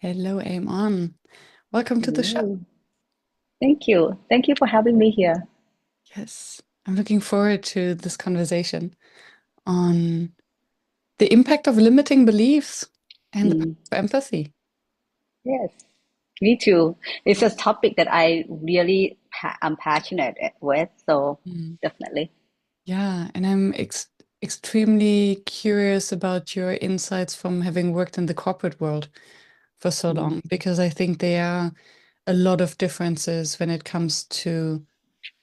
Hello, Aim-on. Welcome to the show. Hello. Thank you. Thank you for having me here. Yes, I'm looking forward to this conversation on the impact of limiting beliefs and the power Mm, of empathy. yes, me too. It's a topic that I really am passionate with, so Mm. definitely. Yeah, and I'm extremely curious about your insights from having worked in the corporate world for so Mm, long, because I think there are a lot of differences when it comes to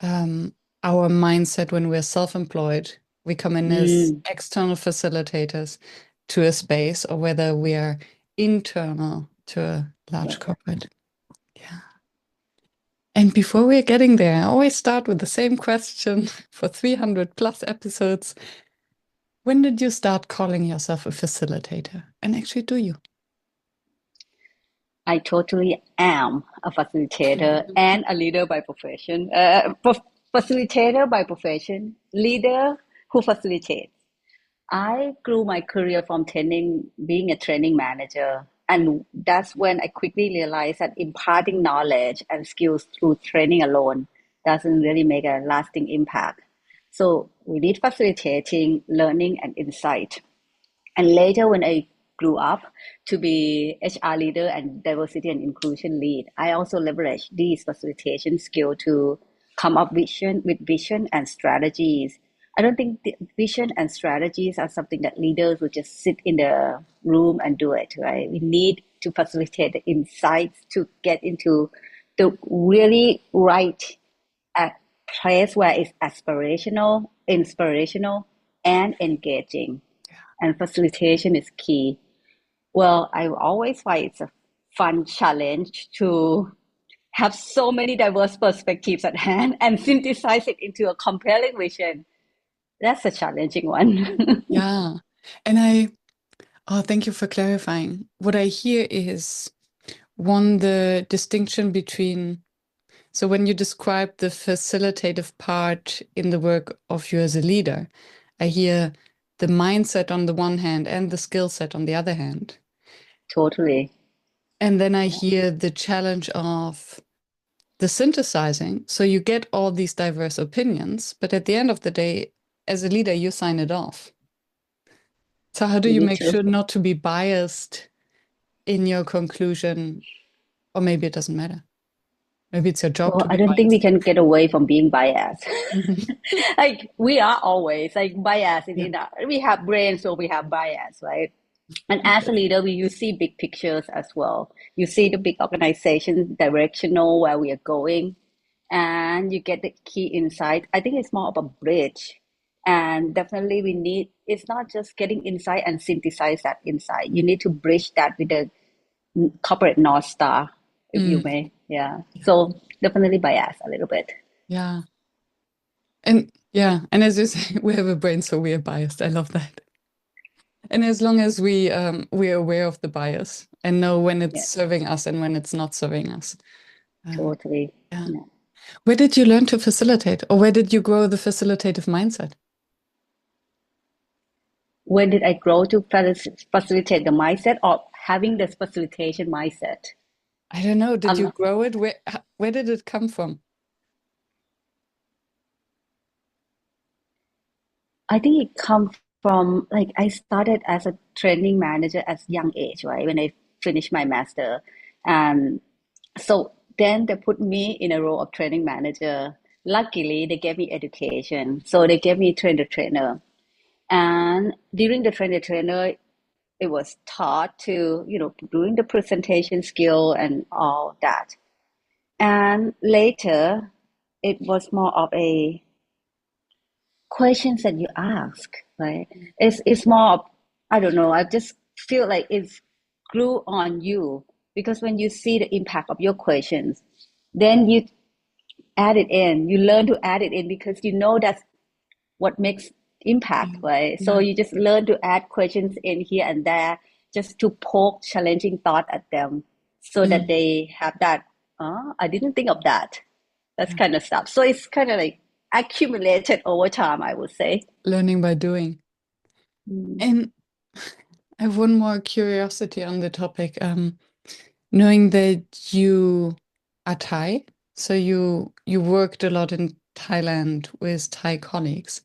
um, our mindset when we're self-employed. We come in as mm, external facilitators to a space, or whether we are internal to a large right. corporate. Yeah. And before we're getting there, I always start with the same question for 300 plus episodes. When did you start calling yourself a facilitator? And actually, do you? I totally am a facilitator and a leader by profession. Facilitator by profession, leader who facilitates. I grew my career from training, being a training manager. And that's when I quickly realized that imparting knowledge and skills through training alone doesn't really make a lasting impact. So we need facilitating, learning, and insight. And later, when I grew up to be HR leader and diversity and inclusion lead, I also leveraged these facilitation skill to come up with vision and strategies. I don't think the vision and strategies are something that leaders would just sit in the room and do it, right? We need to facilitate the insights to get into the really right at place where it's aspirational, inspirational, and engaging, and facilitation is key. Well, I always find it's a fun challenge to have so many diverse perspectives at hand and synthesize it into a compelling vision. That's a challenging one. Yeah. Thank you for clarifying. What I hear is one, the distinction between, so when you describe the facilitative part in the work of you as a leader, I hear the mindset on the one hand and the skill set on the other hand. Totally. And then I hear the challenge of the synthesizing. So you get all these diverse opinions, but at the end of the day, as a leader, you sign it off. So how do You you need make to. sure not to be biased in your conclusion? Or maybe it doesn't matter. Maybe it's your job Well, to I be don't think we biased. can get away from being biased. Mhm. Like we are always like biased Yeah. in our, we have brains, so we have bias, right? And as a leader, you see big pictures as well. You see the big organization directional where we are going, and you get the key insight. I think it's more of a bridge. And definitely we need, it's not just getting insight and synthesize that insight. You need to bridge that with the corporate North Star, if you Mm, may. Yeah. So definitely bias a little bit. yeah. And yeah, and as you say, we have a brain, so we are biased. I love that. And as long as we're aware of the bias and know when it's Yeah, serving us and when it's not serving us. Um, totally. yeah. Yeah. Where did you learn to facilitate, or where did you grow the facilitative mindset? When did I grow to facilitate the mindset or having this facilitation mindset? I don't know. Did you Um, grow it? Where did it come from? I think it comes from like I started as a training manager at young age, right? When I finished my master. And so then they put me in a role of training manager. Luckily, they gave me education. So they gave me trainer. And during the trainer, it was taught to, doing the presentation skill and all that. And later, it was more of a questions that you ask, right? It's more of, I don't know, I just feel like it's grew on you because when you see the impact of your questions, then you add it in. You learn to add it in because you know that's what makes impact, Mm. right? So Yeah. you just learn to add questions in here and there just to poke challenging thought at them so that Mm. they have that, oh, I didn't think of that. That's Yeah. kind of stuff. So it's kind of like accumulated over time, I would say. Learning by doing. Mm. And I have one more curiosity on the topic. knowing that you are Thai, so you worked a lot in Thailand with Thai colleagues.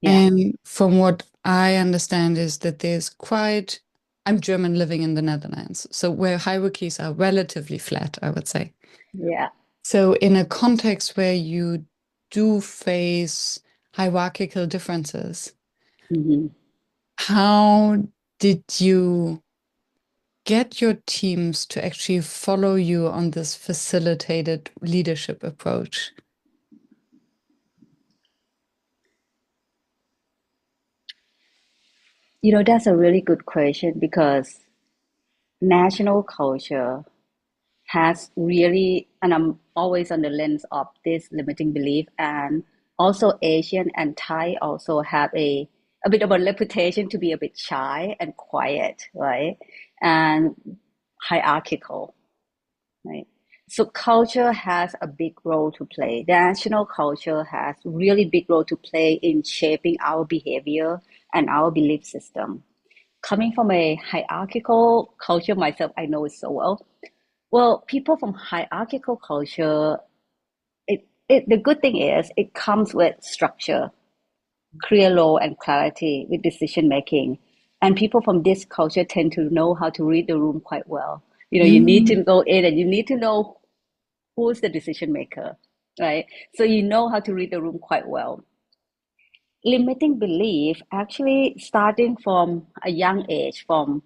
Yeah. And from what I understand is that I'm German living in the Netherlands, so where hierarchies are relatively flat, I would say. Yeah. So in a context where you do face hierarchical differences, Hmm. how did you get your teams to actually follow you on this facilitated leadership approach? That's a really good question because national culture has really, and I'm always on the lens of this limiting belief, and also Asian and Thai also have a bit of a reputation to be a bit shy and quiet, right? And hierarchical, right? So culture has a big role to play. The national culture has really big role to play in shaping our behavior and our belief system. Coming from a hierarchical culture myself, I know it so well. Well, people from hierarchical culture, the good thing is it comes with structure, clear role and clarity with decision making. And people from this culture tend to know how to read the room quite well. You need Mm, to go in and you need to know who's the decision maker, right? So you know how to read the room quite well. Limiting belief actually starting from a young age, from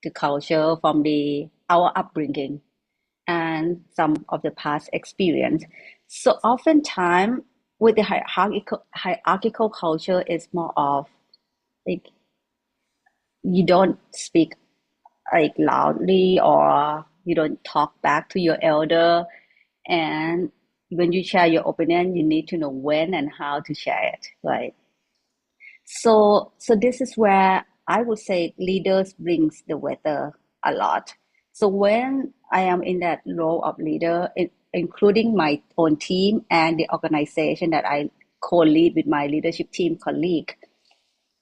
the culture, from the our upbringing and some of the past experience. So oftentimes with the hierarchical culture, it's more of like you don't speak like loudly or you don't talk back to your elder. And when you share your opinion, you need to know when and how to share it, right? So this is where I would say leaders brings the weather a lot. So when I am in that role of leader, including my own team and the organization that I co-lead with my leadership team colleague,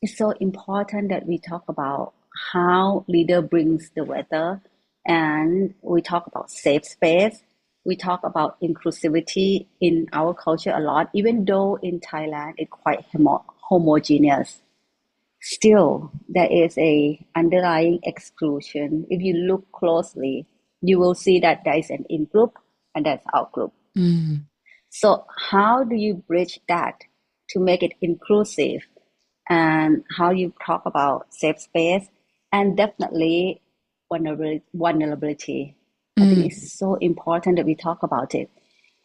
it's so important that we talk about how leader brings the weather, and we talk about safe space. We talk about inclusivity in our culture a lot, even though in Thailand it's quite homogeneous. Still, there is a underlying exclusion. If you look closely, you will see that there is an in-group and there's out-group. mm, So how do you bridge that to make it inclusive? And how you talk about safe space and definitely vulnerability. I think mm. it's so important that we talk about it.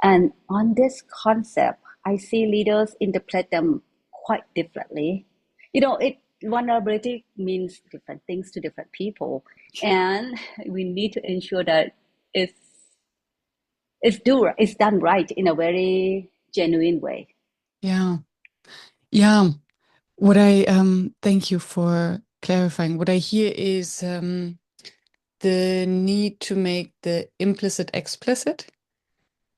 And on this concept, I see leaders interpret them quite differently. It vulnerability means different things to different people, and we need to ensure that it's it's done right in a very genuine way. Yeah. Yeah. What I thank you for clarifying. What I hear is the need to make the implicit explicit.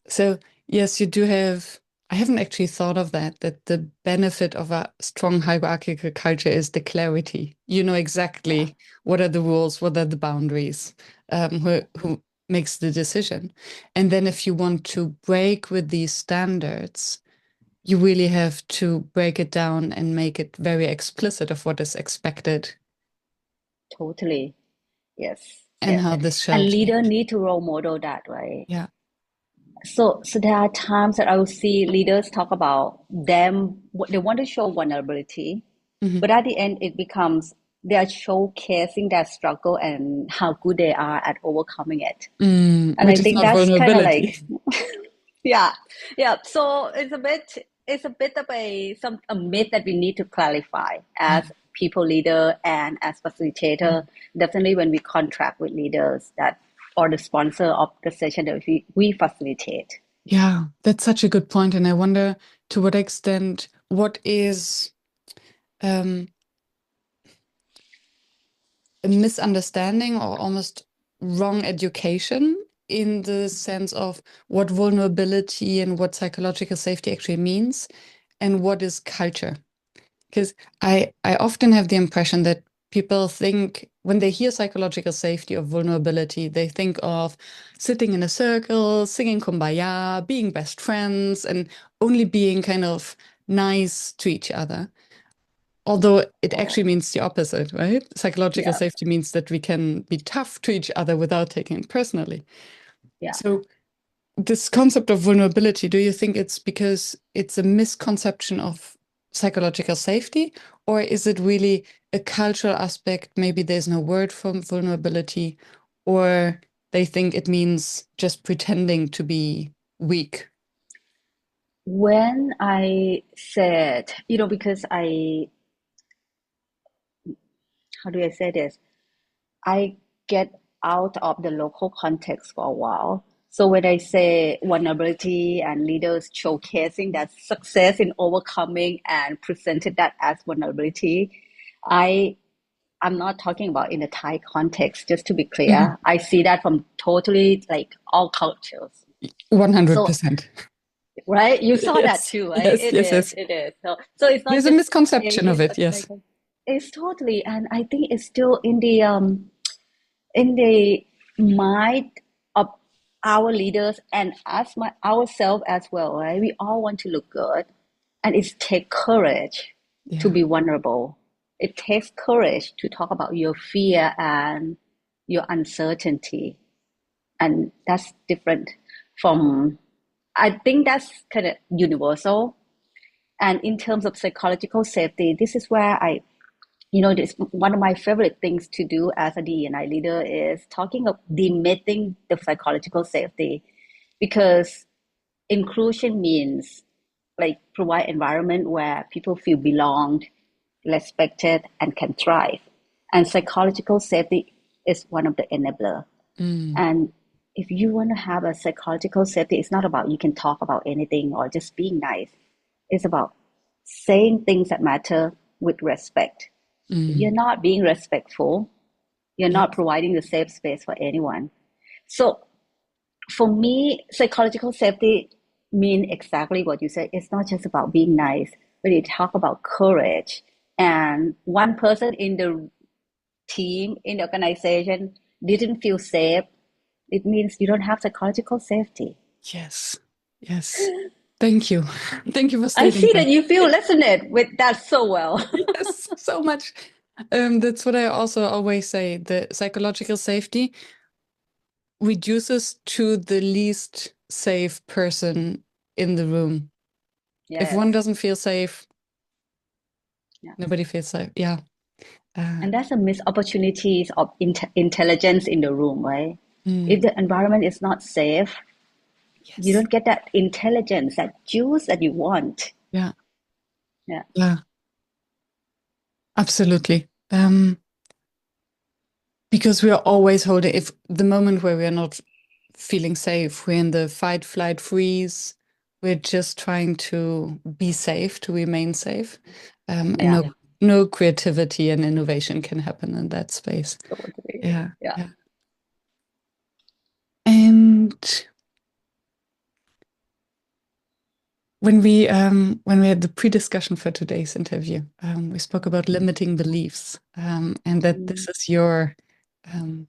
So, yes, you do have. I haven't actually thought of that the benefit of a strong hierarchical culture is the clarity. You know Yeah, exactly what are the rules, what are the boundaries, who makes the decision. And then if you want to break with these standards, you really have to break it down and make it very explicit of what is expected totally. Yes, and yes. how this shall And leader change. need to role model that, right? Yeah. So there are times that I will see leaders talk about them, they want to show vulnerability, Mhm. but at the end it becomes they are showcasing their struggle and how good they are at overcoming it. And I Which is think not that's kind of vulnerability. like, yeah, yeah. So it's a bit of a myth that we need to clarify Yeah. as people leader and as facilitator. Definitely when we contract with leaders that or the sponsor of the session that we facilitate. Yeah, that's such a good point. And I wonder to what extent, what is um, a misunderstanding or almost wrong education in the sense of what vulnerability and what psychological safety actually means and what is culture. Because I often have the impression that people think when they hear psychological safety or vulnerability, they think of sitting in a circle, singing Kumbaya, being best friends, and only being kind of nice to each other. Although it actually Oh, means the opposite, right? Psychological yeah, safety means that we can be tough to each other without taking it personally. yeah. So, this concept of vulnerability, do you think it's because it's a misconception of psychological safety, or is it really a cultural aspect? Maybe there's no word for vulnerability, or they think it means just pretending to be weak. When I said, because how do I say this? I get out of the local context for a while. So when I say vulnerability and leaders showcasing that success in overcoming and presented that as vulnerability, I I'm not talking about in the Thai context, just to be Mhm. clear. I see that from totally like all cultures. So 100%. right, you saw that Yes, too, right? yes, It yes, is, yes. it is. So it's not There's a just misconception of Chinese or it, yes. American. It's totally, and I think it's still in the mind of our leaders and ourselves as well, right? We all want to look good, and it takes courage to Yeah. be vulnerable. It takes courage to talk about your fear and your uncertainty, and that's different from. I think that's kind of universal. And in terms of psychological safety, this is where this one of my favorite things to do as a D&I leader is talking of demything the psychological safety, because inclusion means like provide environment where people feel belonged, respected, and can thrive. And psychological safety is one of the enabler. Mm, And if you want to have a psychological safety, it's not about you can talk about anything or just being nice. It's about saying things that matter with respect. If you're mm. not being respectful, you're Yeah. not providing the safe space for anyone. So for me, psychological safety mean exactly what you said. It's not just about being nice, but you talk about courage. And one person in the team, in the organization, didn't feel safe, it means you don't have psychological safety. Yes. Yes. Thank you. Thank you for I stating see that. that you feel resonate with that so well. Yes, so much. That's what I also always say. The psychological safety reduces to the least safe person in the room. If Yes. one doesn't feel safe, Yeah. nobody feels safe. Yeah. Uh, And that's a missed opportunities of intelligence in the room, right? If mm, the environment is not safe, you yes. don't get that intelligence, that juice that you want. Yeah. Yeah. Yeah. Absolutely. Because we are always holding, if the moment where we are not feeling safe, we're in the fight, flight, freeze. We're just trying to be safe, to remain safe. And Yeah. no creativity and innovation can happen in that space. Totally. Yeah, Yeah. yeah. And when we had the pre-discussion for today's interview, we spoke about limiting beliefs, and that Mm. this is your um,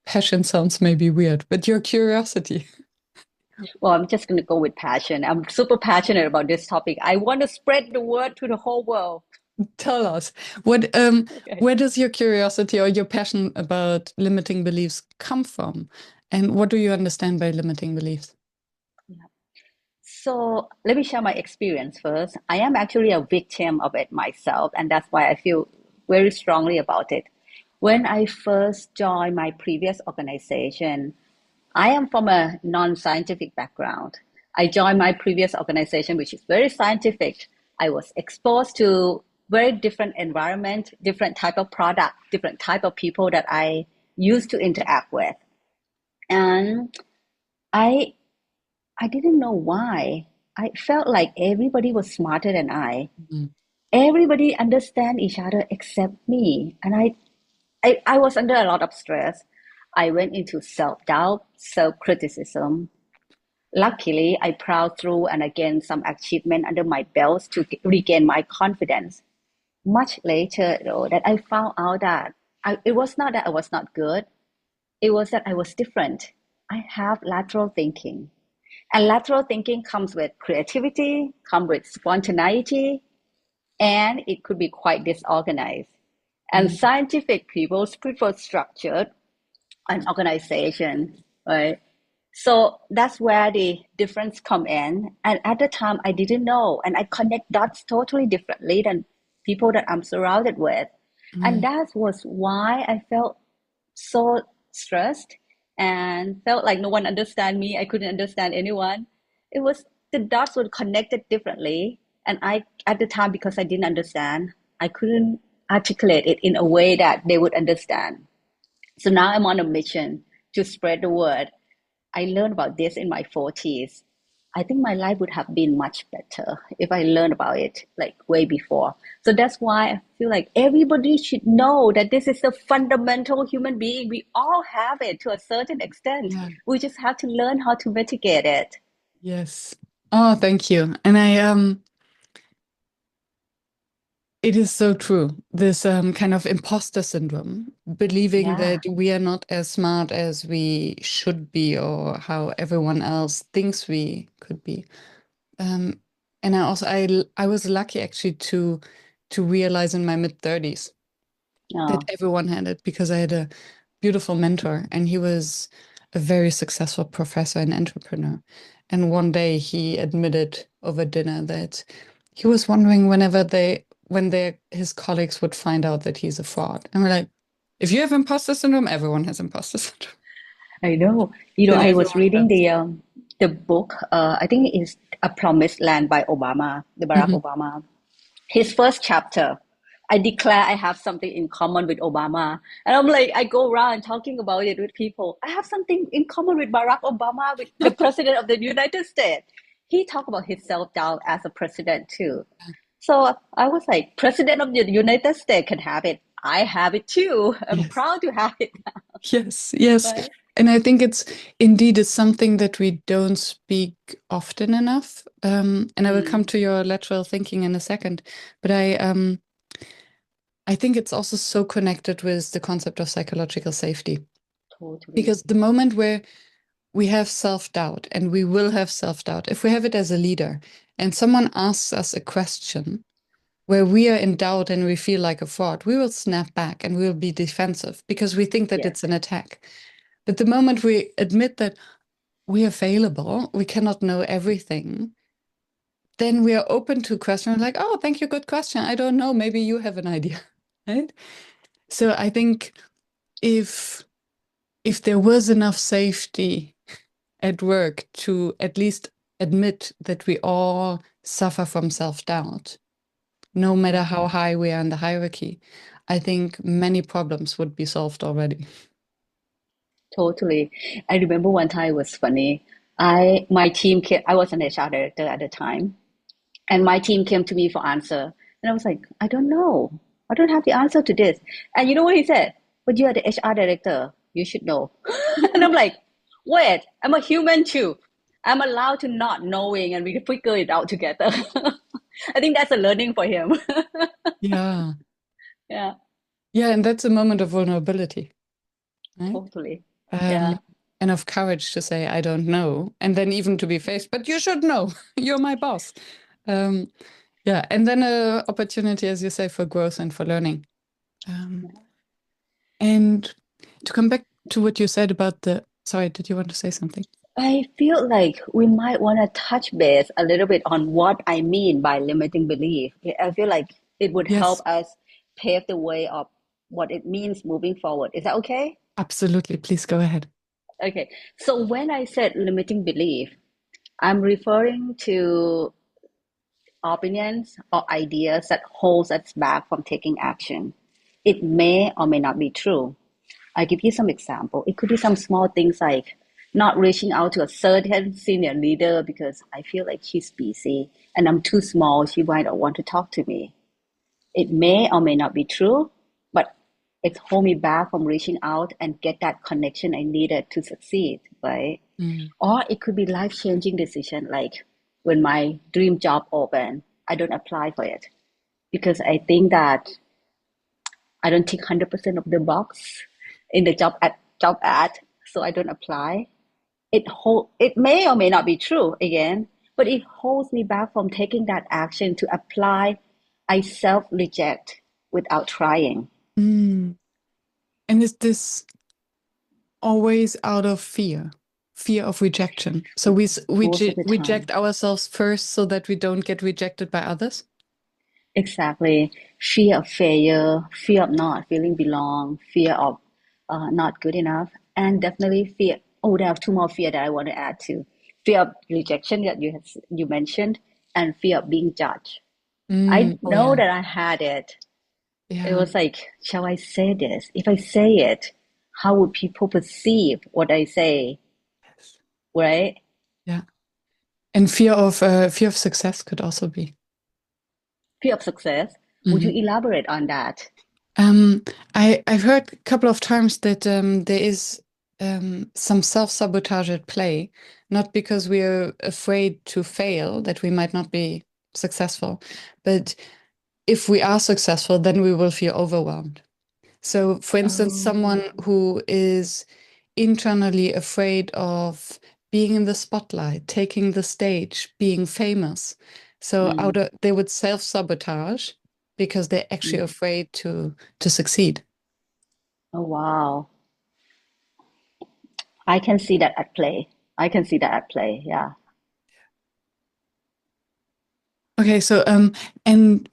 passion. Sounds maybe weird, but your curiosity. Well, I'm just going to go with passion. I'm super passionate about this topic. I want to spread the word to the whole world. Tell us Okay. where does your curiosity or your passion about limiting beliefs come from, and what do you understand by limiting beliefs? Yeah. So let me share my experience first. I am actually a victim of it myself, and that's why I feel very strongly about it. When I first joined my previous organization, I am from a non-scientific background. I joined my previous organization, which is very scientific. I was exposed to very different environment, different type of product, different type of people that I used to interact with. And I I didn't know why. I felt like everybody was smarter than I. Mm, Everybody understand each other except me. And I was under a lot of stress. I went into self-doubt, self-criticism. Luckily, I plowed through and again some achievement under my belt to regain my confidence. much later, though, that I found out that it was not that I was not good, it was that I was different. I have lateral thinking. And lateral thinking comes with creativity, comes with spontaneity, and it could be quite disorganized. And Mm, scientific people prefer structured and organization, right? So that's where the difference come in. And at the time, I didn't know, and I connect dots totally differently than people that I'm surrounded with. And mm, that was why I felt so stressed and felt like no one understand me. I couldn't understand anyone. It was the dots were connected differently, and I at the time because I didn't understand, I couldn't articulate it in a way that they would understand. So now I'm on a mission to spread the word. I learned about this in my 40s. I think my life would have been much better if I learned about it like way before. So that's why I feel like everybody should know that this is a fundamental human being. We all have it to a certain extent. yeah. We just have to learn how to mitigate it. Yes. Oh, thank you. And it is so true. This kind of imposter syndrome, believing Yeah. that we are not as smart as we should be or how everyone else thinks we could be. Um, and I was lucky actually to realize in my mid 30s that Oh, everyone had it because I had a beautiful mentor and he was a very successful professor and entrepreneur. And one day he admitted over dinner that he was wondering when his colleagues would find out that he's a fraud. And we're like, if you have imposter syndrome, everyone has imposter syndrome. I know. Then I was everyone reading does. the book. I think it's A Promised Land by Obama, the Barack Mhm. Obama. His first chapter, I declare I have something in common with Obama. And I'm like, I go around talking about it with people. I have something in common with Barack Obama, with the president of the United States. He talked about his self-doubt as a president too. So I was like, president of the United States can have it. I have it too. I'm Yes. proud to have it. Yes, yes. Right? And I think it's something that we don't speak often enough. And I will come Mm, to your lateral thinking in a second. But I think it's also so connected with the concept of psychological safety. totally. Because the moment where we have self-doubt, and we will have self-doubt, if we have it as a leader, and someone asks us a question where we are in doubt and we feel like a fraud, we will snap back and we will be defensive because we think that Yes. it's an attack. But the moment we admit that we are fallible, we cannot know everything, then we are open to questions like, oh, thank you, good question. I don't know, maybe you have an idea, right? So I think if if there was enough safety at work to at least admit that we all suffer from self-doubt, no matter how high we are in the hierarchy, I think many problems would be solved already. Totally. I remember one time it was funny. My team came, I was an HR director at the time, and my team came to me for answer. And I was like, I don't know. I don't have the answer to this. And you know what he said? But you are the HR director. You should know. And I'm like, wait, I'm a human too. I'm allowed to not knowing and we figure it out together. I think that's a learning for him. Yeah. Yeah, Yeah, and that's a moment of vulnerability, right? totally. Um, Yeah. and of courage to say, I don't know. And then even to be faced, but you should know. You're my boss. Um, yeah. And then a opportunity, as you say, for growth and for learning. Um, and to come back to what you said about sorry, did you want to say something? I feel like we might want to touch base a little bit on what I mean by limiting belief. I feel like it would help Yes, us pave the way of what it means moving forward. Is that okay? absolutely. Please go ahead. Okay. So when I said limiting belief, I'm referring to opinions or ideas that holds us back from taking action. It may or may not be true. I give you some example. It could be some small things like not reaching out to a certain senior leader because I feel like she's busy and I'm too small. She might not want to talk to me. It may or may not be true, but it's hold me back from reaching out and get that connection I needed to succeed, right? Mm, Or it could be life-changing decision like when my dream job open, I don't apply for it because I think that I don't tick 100% of the box in the job ad, so I don't apply. It may or may not be true again, but it holds me back from taking that action to apply. I self reject without trying. Mm. And is this always out of fear, fear of rejection? So Most of the time. reject ourselves first so that we don't get rejected by others? Exactly. Fear of failure, fear of not feeling belong, fear of not good enough, and definitely fear. Oh, there are two more fear that I want to add to. Fear of rejection that you mentioned, and fear of being judged. I Mm. Oh, know yeah. that I had it. It Yeah. was like, shall I say this? If I say it, how would people perceive what I say, right? Yeah. And fear of success could also be. Fear of success. Would you Mhm. elaborate on that? Um, I've heard a couple of times that there is some self-sabotage at play, not because we're afraid to fail, that we might not be successful, but if we are successful, then we will feel overwhelmed. So, for instance, someone Oh, who is internally afraid of being in the spotlight, taking the stage, being famous. So mm, they would self-sabotage because they're actually mm. afraid to succeed. Oh, wow. I can see that at play. I can see that at play. Yeah. Okay, so and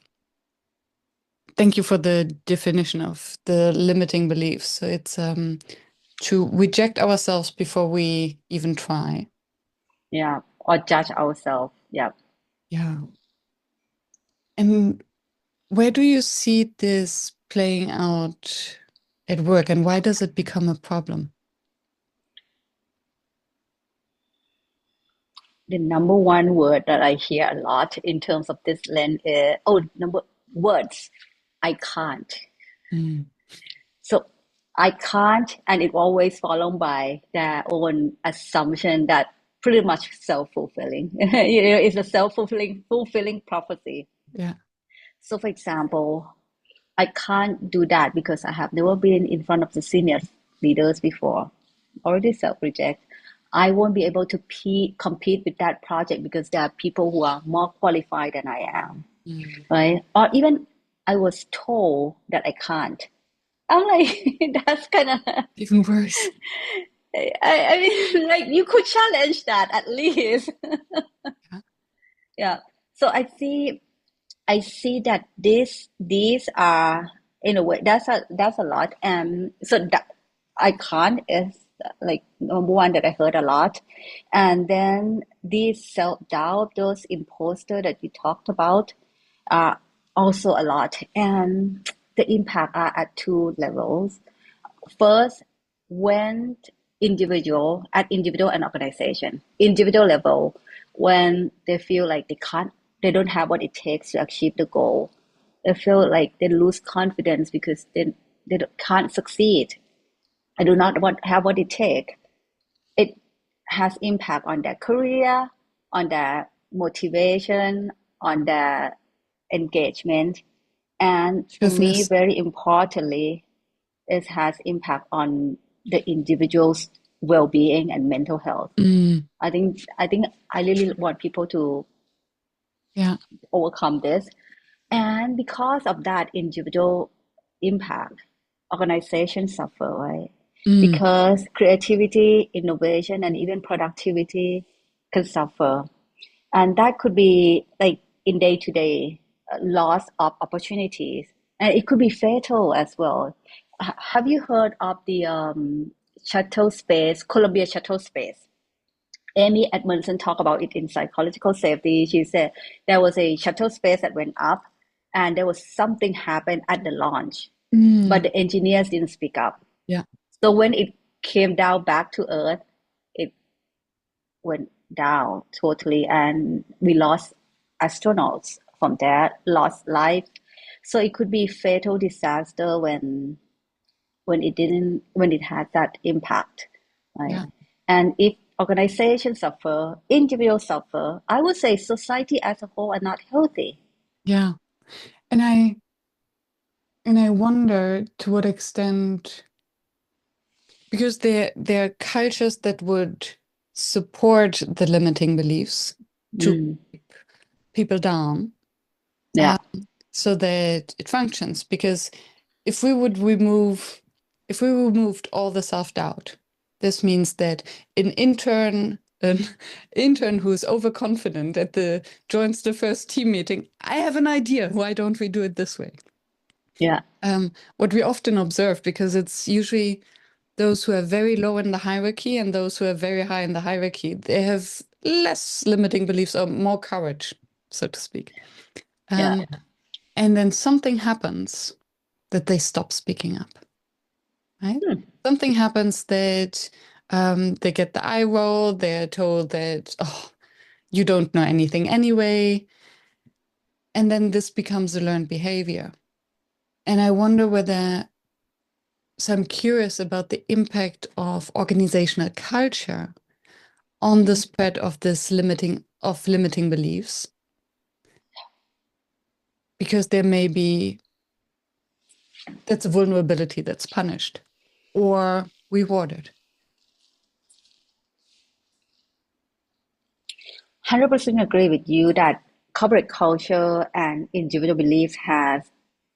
thank you for the definition of the limiting beliefs. So it's to reject ourselves before we even try. Yeah. Or judge ourselves. Yeah. Yeah. And where do you see this playing out at work, and why does it become a problem? The number one word that I hear a lot in terms of this lens is, oh, number words. I can't. Mm, So I can't, and it always followed by their own assumption that pretty much self-fulfilling. It's a fulfilling prophecy. yeah. So, for example, I can't do that because I have never been in front of the senior leaders before. Already self-reject. I won't be able to compete with that project because there are people who are more qualified than I am, Mm. right? Or even I was told that I can't. I'm like, that's kind of, Even worse. I mean, like you could challenge that at least. Yeah. Yeah. So I see that these are in a way that's a lot, and so that I can't is like number one that I heard a lot, and then these self doubt, those imposter that you talked about, are also a lot, and the impact are at two levels. First, when individual and organization, individual level, when they feel like they don't have what it takes to achieve the goal, they feel like they lose confidence because they can't succeed. I do not have what it takes. It has impact on their career, on their motivation, on their engagement, and for me, Business. very importantly, it has impact on the individual's well-being and mental health. Mm, I think I really want people to yeah. overcome this. And because of that individual impact, organizations suffer, right? Mm, Because creativity, innovation, and even productivity can suffer. And that could be like in day to day loss of opportunities. And it could be fatal as well. Have you heard of the shuttle space, Columbia shuttle space? Amy Edmondson talked about it in psychological safety. She said there was a shuttle space that went up and there was something happened at the launch, but mm, the engineers didn't speak up. yeah. So when it came down back to Earth, it went down totally and we lost astronauts from there, lost life. So it could be fatal disaster when it had that impact, right? Yeah. And if organizations suffer, individuals suffer, I would say society as a whole are not healthy. Yeah. And I wonder to what extent, because there are cultures that would support the limiting beliefs to Mm. keep people down, Yeah. so that it functions. Because if we would remove, if we removed all the self-doubt, this means that an intern who is overconfident joins the first team meeting. I have an idea. Why don't we do it this way? Yeah. What we often observe, because it's usually those who are very low in the hierarchy and those who are very high in the hierarchy, they have less limiting beliefs or more courage, so to speak. Yeah. And then something happens that they stop speaking up, right? Hmm. Something happens that they get the eye roll, they're told that, oh, you don't know anything anyway. And then this becomes a learned behavior. And I wonder whether, so I'm curious about the impact of organizational culture on the spread of this limiting beliefs, because there may be that's a vulnerability that's punished or rewarded. 100% agree with you that corporate culture and individual beliefs has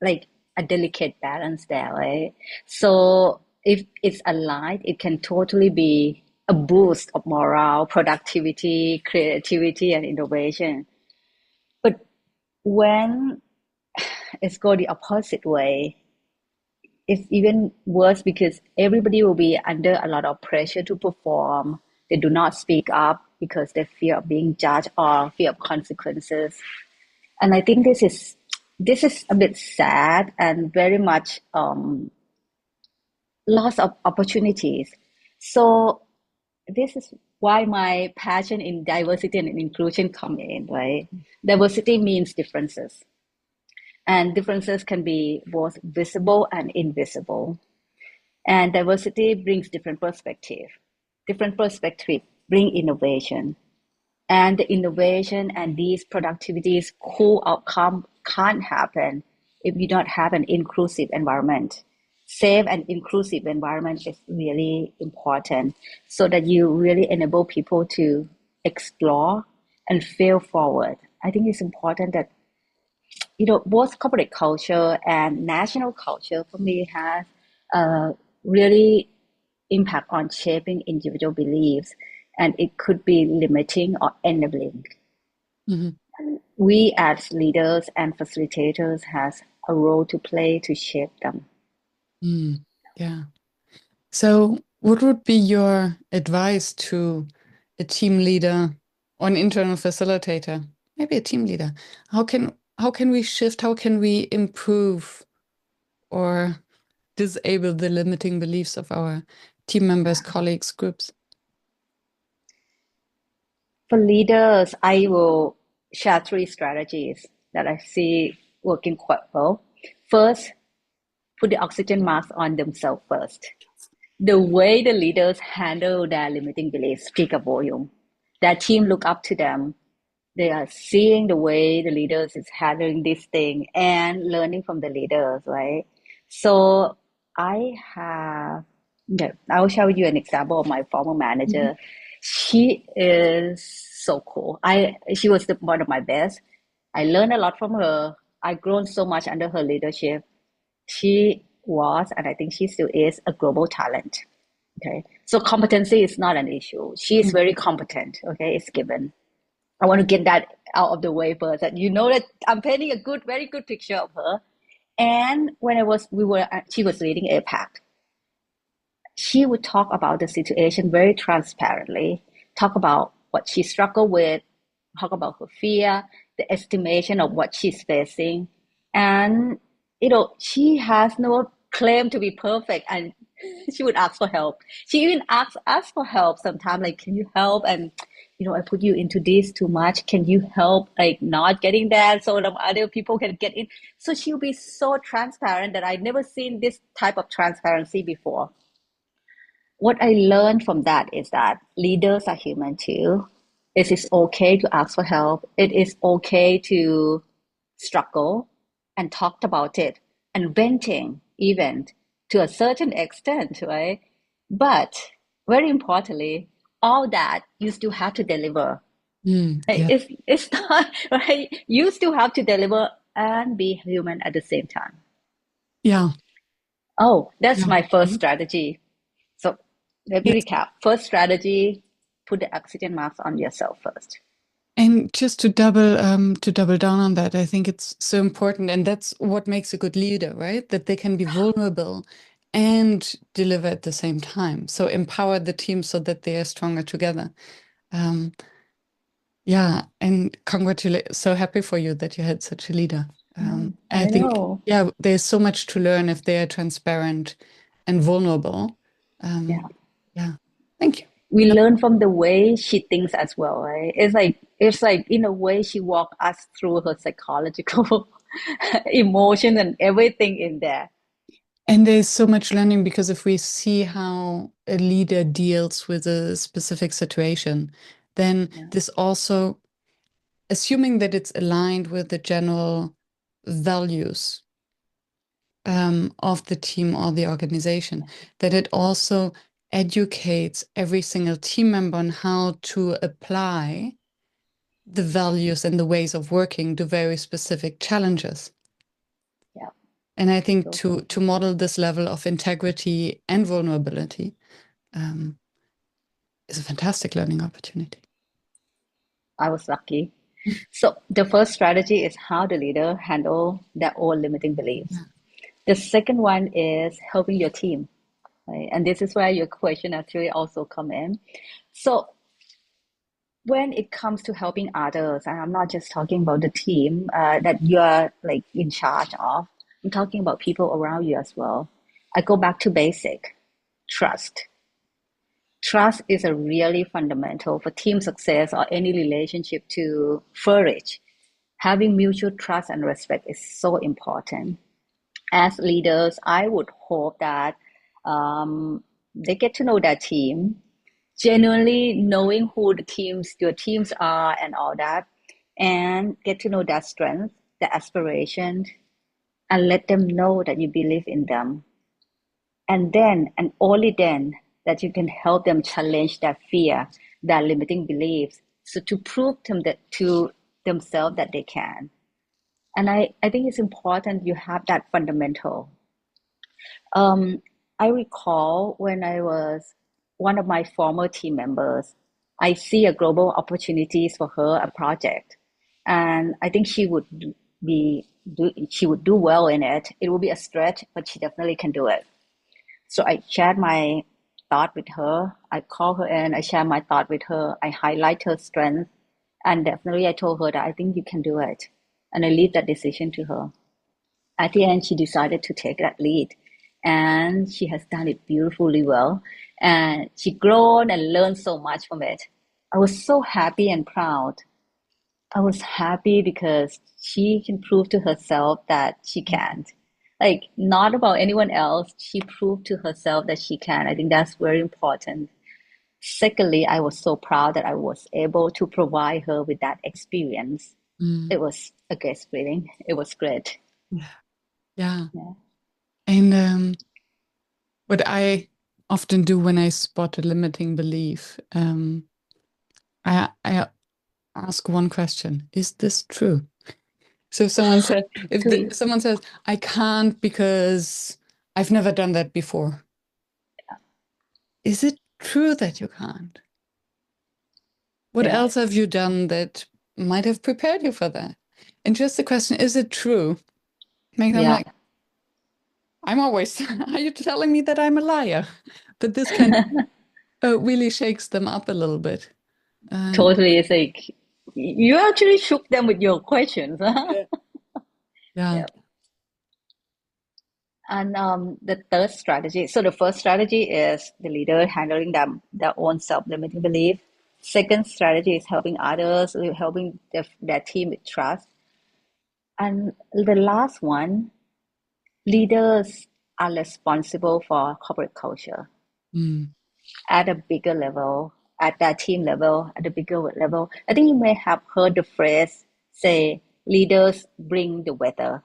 like a delicate balance there, right? So if it's aligned, it can totally be a boost of morale, productivity, creativity, and innovation. But when it's go the opposite way, it's even worse because everybody will be under a lot of pressure to perform. They do not speak up because they fear of being judged or fear of consequences. And I think this is a bit sad and very much loss of opportunities. So this is why my passion in diversity and inclusion come in, right? Diversity means differences, and differences can be both visible and invisible. And diversity brings different perspective. Different perspective bring innovation. And the innovation and these productivities cool outcome can't happen if you don't have an inclusive environment. Safe and inclusive environment is really important so that you really enable people to explore and fail forward. I think it's important that both corporate culture and national culture for me has really impact on shaping individual beliefs, and it could be limiting or enabling. Mhm. We as leaders and facilitators has a role to play to shape them. Mm, yeah. So, what would be your advice to a team leader or an internal facilitator, maybe a team leader? How can we shift? How can we improve or disable the limiting beliefs of our team members, colleagues, groups? For leaders, I will share three strategies that I see working quite well. First, put the oxygen mask on themselves first. The way the leaders handle their limiting beliefs speak a volume. Their team look up to them. They are seeing the way the leaders is handling this thing and learning from the leaders, right? So I have, yeah, I'll share with you an example of my former Mhm. manager. She is so cool. She was one of my best. I learned a lot from her. I grown so much under her leadership. She was, and I think she still is, a global talent. Okay. So competency is not an issue. She is very competent. Okay. It's given. I want to get that out of the way first. That that I'm painting a very good picture of her. And when she was leading APAC, she would talk about the situation very transparently, talk about what she struggled with, talk about her fear, the estimation of what she's facing. And, she has no claim to be perfect, and she would ask for help. She even asks us for help sometimes, like, can you help? And, I put you into this too much. Can you help, like, not getting that so that other people can get in? So she'll be so transparent that I've never seen this type of transparency before. What I learned from that is that leaders are human too. It is okay to ask for help. It is okay to struggle. and talked about it and venting even to a certain extent, right? But very importantly, all that you still have to deliver. Right? Yeah. It's not right. You still have to deliver and be human at the same time. Yeah. Oh, that's Yeah. my first Mhm. strategy. So let me Yes. recap. First strategy, put the oxygen mask on yourself first. And just to double down on that, I think it's so important, and that's what makes a good leader, right? That they can be vulnerable and deliver at the same time. So empower the team so that they are stronger together. Um, yeah, and congratulate. So happy for you that you had such a leader. I I think, know. yeah, there's so much to learn if they are transparent and vulnerable. Yeah. Yeah, thank you. We learn from the way she thinks as well, right? It's like in a way she walked us through her psychological emotions and everything in there. And there's so much learning because if we see how a leader deals with a specific situation, then Yeah. this also, assuming that it's aligned with the general values of the team or the organization, that it also educates every single team member on how to apply the values and the ways of working to very specific challenges. Yeah. And I think So to model this level of integrity and vulnerability um, is a fantastic learning opportunity. I was lucky. So the first strategy is how the leader handle their own limiting beliefs. Yeah. The second one is helping your team, right? And this is where your question actually also come in. So when it comes to helping others, and I'm not just talking about the team that you're like in charge of, I'm talking about people around you as well. I go back to basic trust. Trust is a really fundamental for team success or any relationship to flourish. Having mutual trust and respect is so important. As leaders, I would hope that they get to know their team, genuinely knowing who your teams are and all that, and get to know their strengths, their aspirations, and let them know that you believe in them. And then, and only then, that you can help them challenge their fear, their limiting beliefs, so to prove to themselves that they can. And I think it's important you have that fundamental. Um, I recall when I was one of my former team members, I see a global opportunities for her, a project, and I think she would do well in it. It will be a stretch, but she definitely can do it. So I shared my thought with her. I call her in, I share my thought with her. I highlight her strength, and definitely I told her that I think you can do it, and I leave that decision to her. At the end, she decided to take that lead, and she has done it beautifully well. And she grown and learned so much from it. I was so happy and proud. I was happy because she can prove to herself that she can. Like, not about anyone else. She proved to herself that she can. I think that's very important. Secondly, I was so proud that I was able to provide her with that experience. Mm. It was a great feeling. It was great. Yeah. Yeah. And what I often do when I spot a limiting belief, I ask one question: Is this true? So if someone said, if True. someone says, "I can't because I've never done that before," is it true that you can't? What Yeah. else have you done that might have prepared you for that? And just the question, is it true? Make them Yeah. like, I'm always, are you telling me that I'm a liar? But this kind of really shakes them up a little bit. Uh, Totally. It's like you actually shook them with your questions. yeah. Yeah. Yeah. And the third strategy. So the first strategy is the leader handling their own self-limiting belief. Second strategy is helping others, helping their team with trust. And the last one, leaders are responsible for corporate culture Mm, at a bigger level, at that team level, at a bigger level. I think you may have heard the phrase say, leaders bring the weather.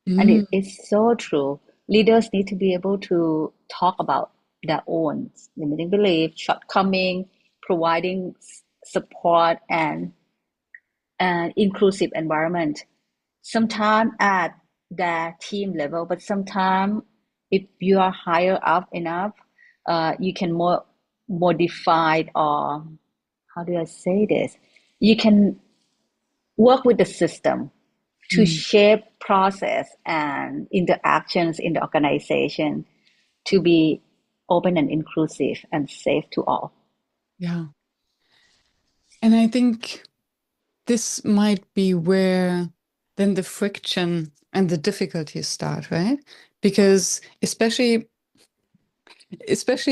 And Mm, it's so true. Leaders need to be able to talk about their own limiting belief, shortcoming, providing support and inclusive environment. Sometimes at the team level, but sometimes if you are higher up enough, you can more modify, or how do I say this? You can work with the system to mm, shape process and interactions in the organization to be open and inclusive and safe to all. yeah. And I think this might be where then the friction and the difficulties start, right? Because especially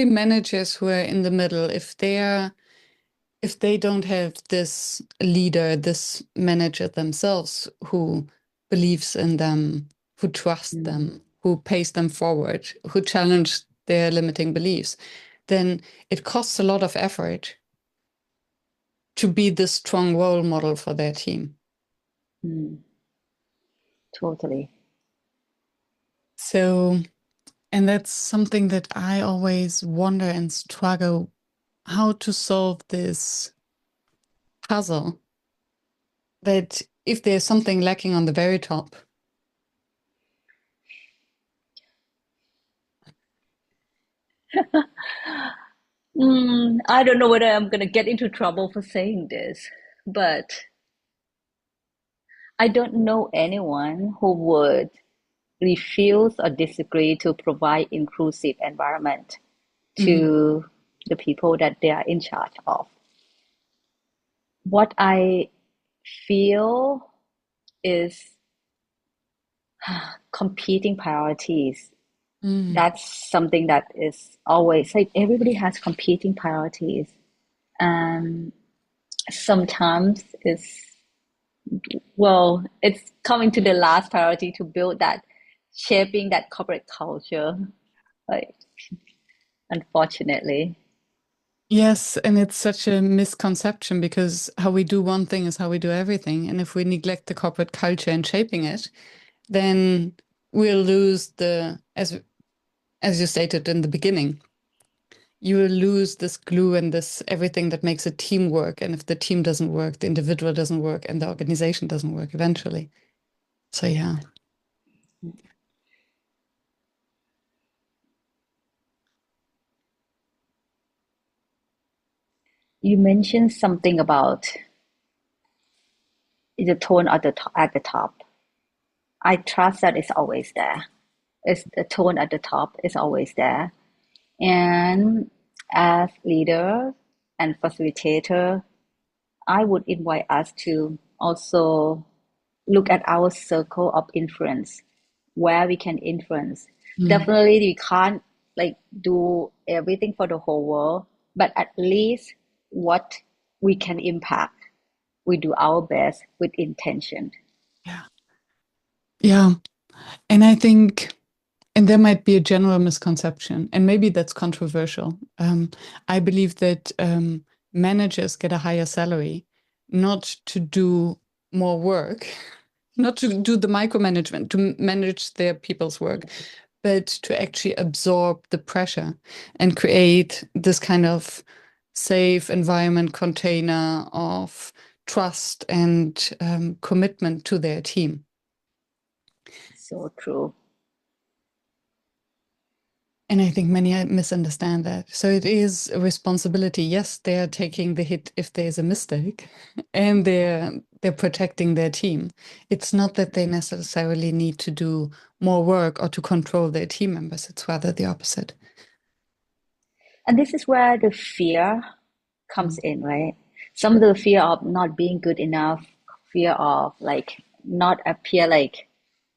managers who are in the middle, if they don't have this leader, this manager themselves who believes in them, who trusts Mm, them, who pays them forward, who challenge their limiting beliefs, then it costs a lot of effort to be the strong role model for their team. mm, totally. So, and that's something that I always wonder and struggle how to solve this puzzle that if there's something lacking on the very top. I don't know whether I'm going to get into trouble for saying this, but I don't know anyone who would refuse or disagree to provide inclusive environment Mm, to the people that they are in charge of. What I feel is competing priorities. mm, That's something that is always like everybody has competing priorities. And sometimes it's coming to the last priority to build that, shaping that corporate culture, like, unfortunately. yes, and it's such a misconception because how we do one thing is how we do everything. And if we neglect the corporate culture and shaping it, then we'll lose as you stated in the beginning, you will lose this glue and this everything that makes a team work. And if the team doesn't work, the individual doesn't work, and the organization doesn't work eventually. So yeah. You mentioned something about the tone at the top. I trust that it's always there. It's the tone at the top is always there. And as leader and facilitator, I would invite us to also look at our circle of influence, where we can influence. Mm, Definitely, we can't like do everything for the whole world, but at least what we can impact, we do our best with intention. yeah. Yeah. And I think, and there might be a general misconception, and maybe that's controversial. I believe that managers get a higher salary not to do more work, not to do the micromanagement, to manage their people's work, but to actually absorb the pressure and create this kind of safe environment container of trust and commitment to their team. So true. And I think many misunderstand that. So it is a responsibility. Yes, they are taking the hit if there's a mistake, and they're protecting their team. It's not that they necessarily need to do more work or to control their team members. It's rather the opposite. And this is where the fear comes Mm. in, right? Some of the fear of not being good enough, fear of like not appear like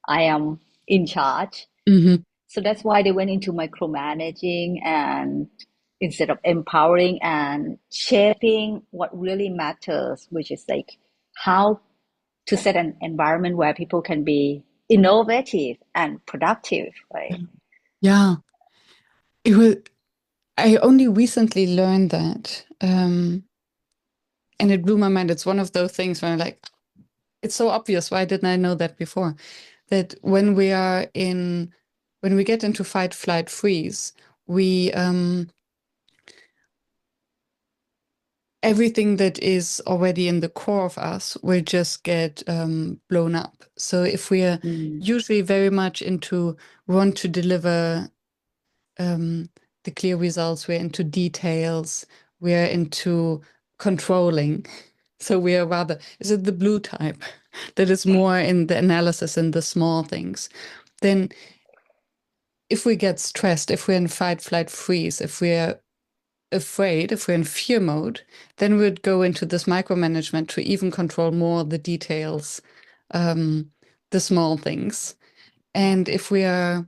I am in charge. Hmm. So that's why they went into micromanaging and instead of empowering and shaping what really matters, which is like how to set an environment where people can be innovative and productive, right? Yeah, it was. I only recently learned that, and it blew my mind. It's one of those things where I'm like, it's so obvious. Why didn't I know that before? that when we get into fight, flight, freeze, we everything that is already in the core of us will just get blown up. So if we are usually very much into want to deliver the clear results, we're into details, we're into controlling. So we are rather, is it the blue type that is more in the analysis and the small things? Then if we get stressed, if we're in fight, flight, freeze, if we're afraid, if we're in fear mode, then we'd go into this micromanagement to even control more the details, the small things. And if we're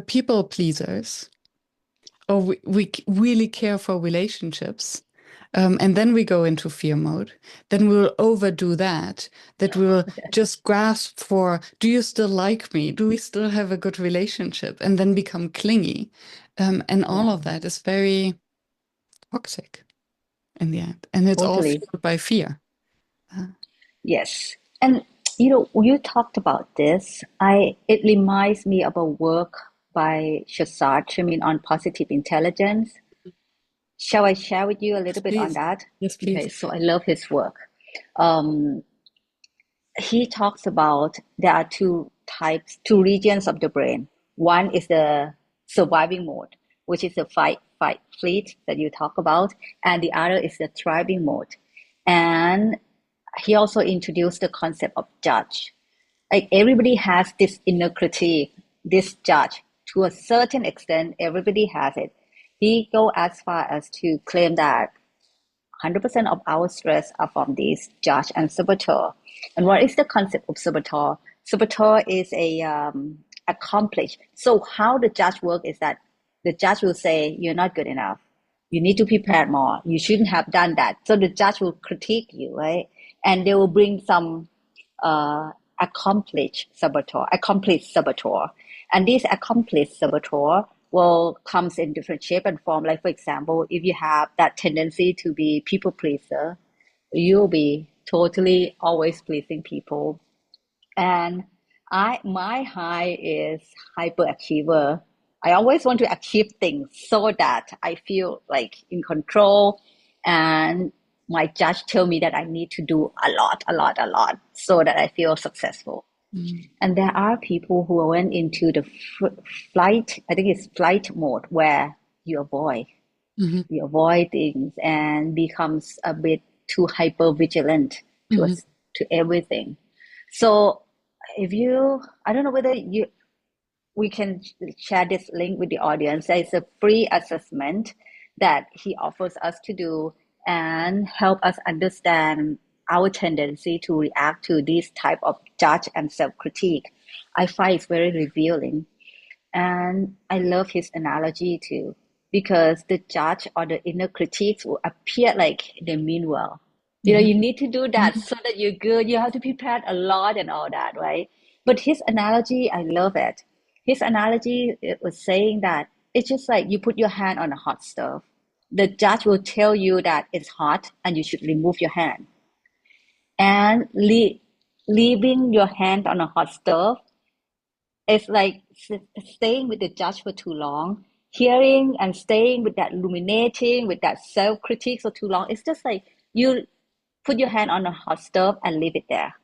people pleasers, or we really care for relationships, and then we go into fear mode, then we'll overdo that we'll just grasp for, do you still like me? Do we still have a good relationship? And then become clingy. And all of that is very toxic in the end. And it's all Totally. fueled by fear. Yes. And you talked about this. It reminds me of a work by Shazad Shamin on positive intelligence. Shall I share with you a Yes, little bit on please. that? Yes, Okay, please. so I love his work. Um, he talks about there are two regions of the brain. One is the surviving mode, which is the fleet that you talk about, and the other is the thriving mode. And he also introduced the concept of judge. Like everybody has this inner critique, this judge. To a certain extent, everybody has it. He go as far as to claim that 100% of our stress are from these judge and saboteur. And what is the concept of saboteur? Saboteur is a accomplish. So how the judge work is that the judge will say you're not good enough. You need to prepare more. You shouldn't have done that. So the judge will critique you, right? And they will bring some uh, accomplished saboteur. And this accomplished saboteur will comes in different shape and form. Like for example, if you have that tendency to be people pleaser, you'll be totally always pleasing people. And my high is hyperachiever. I always want to achieve things so that I feel like in control, and my judge tell me that I need to do a lot so that I feel successful. Mm. And there are people who went into the flight, I think it's flight mode, where you avoid Mhm. you avoid things and becomes a bit too hyper vigilant to Mhm. us, to everything. So if you, I don't know whether we can share this link with the audience. It's a free assessment that he offers us to do and help us understand our tendency to react to this type of judge and self-critique. I find it's very revealing. And I love his analogy too, because the judge or the inner critics will appear like they mean well. Mhm. You need to do that so that you're good. You have to prepare a lot and all that, right? But his analogy, I love it. His analogy, it was saying that it's just like you put your hand on a hot stove. The judge will tell you that it's hot and you should remove your hand. And leaving your hand on a hot stove, it's like staying with the judge for too long, hearing and staying with that ruminating, with that self critique for too long. It's just like you put your hand on a hot stove and leave it there.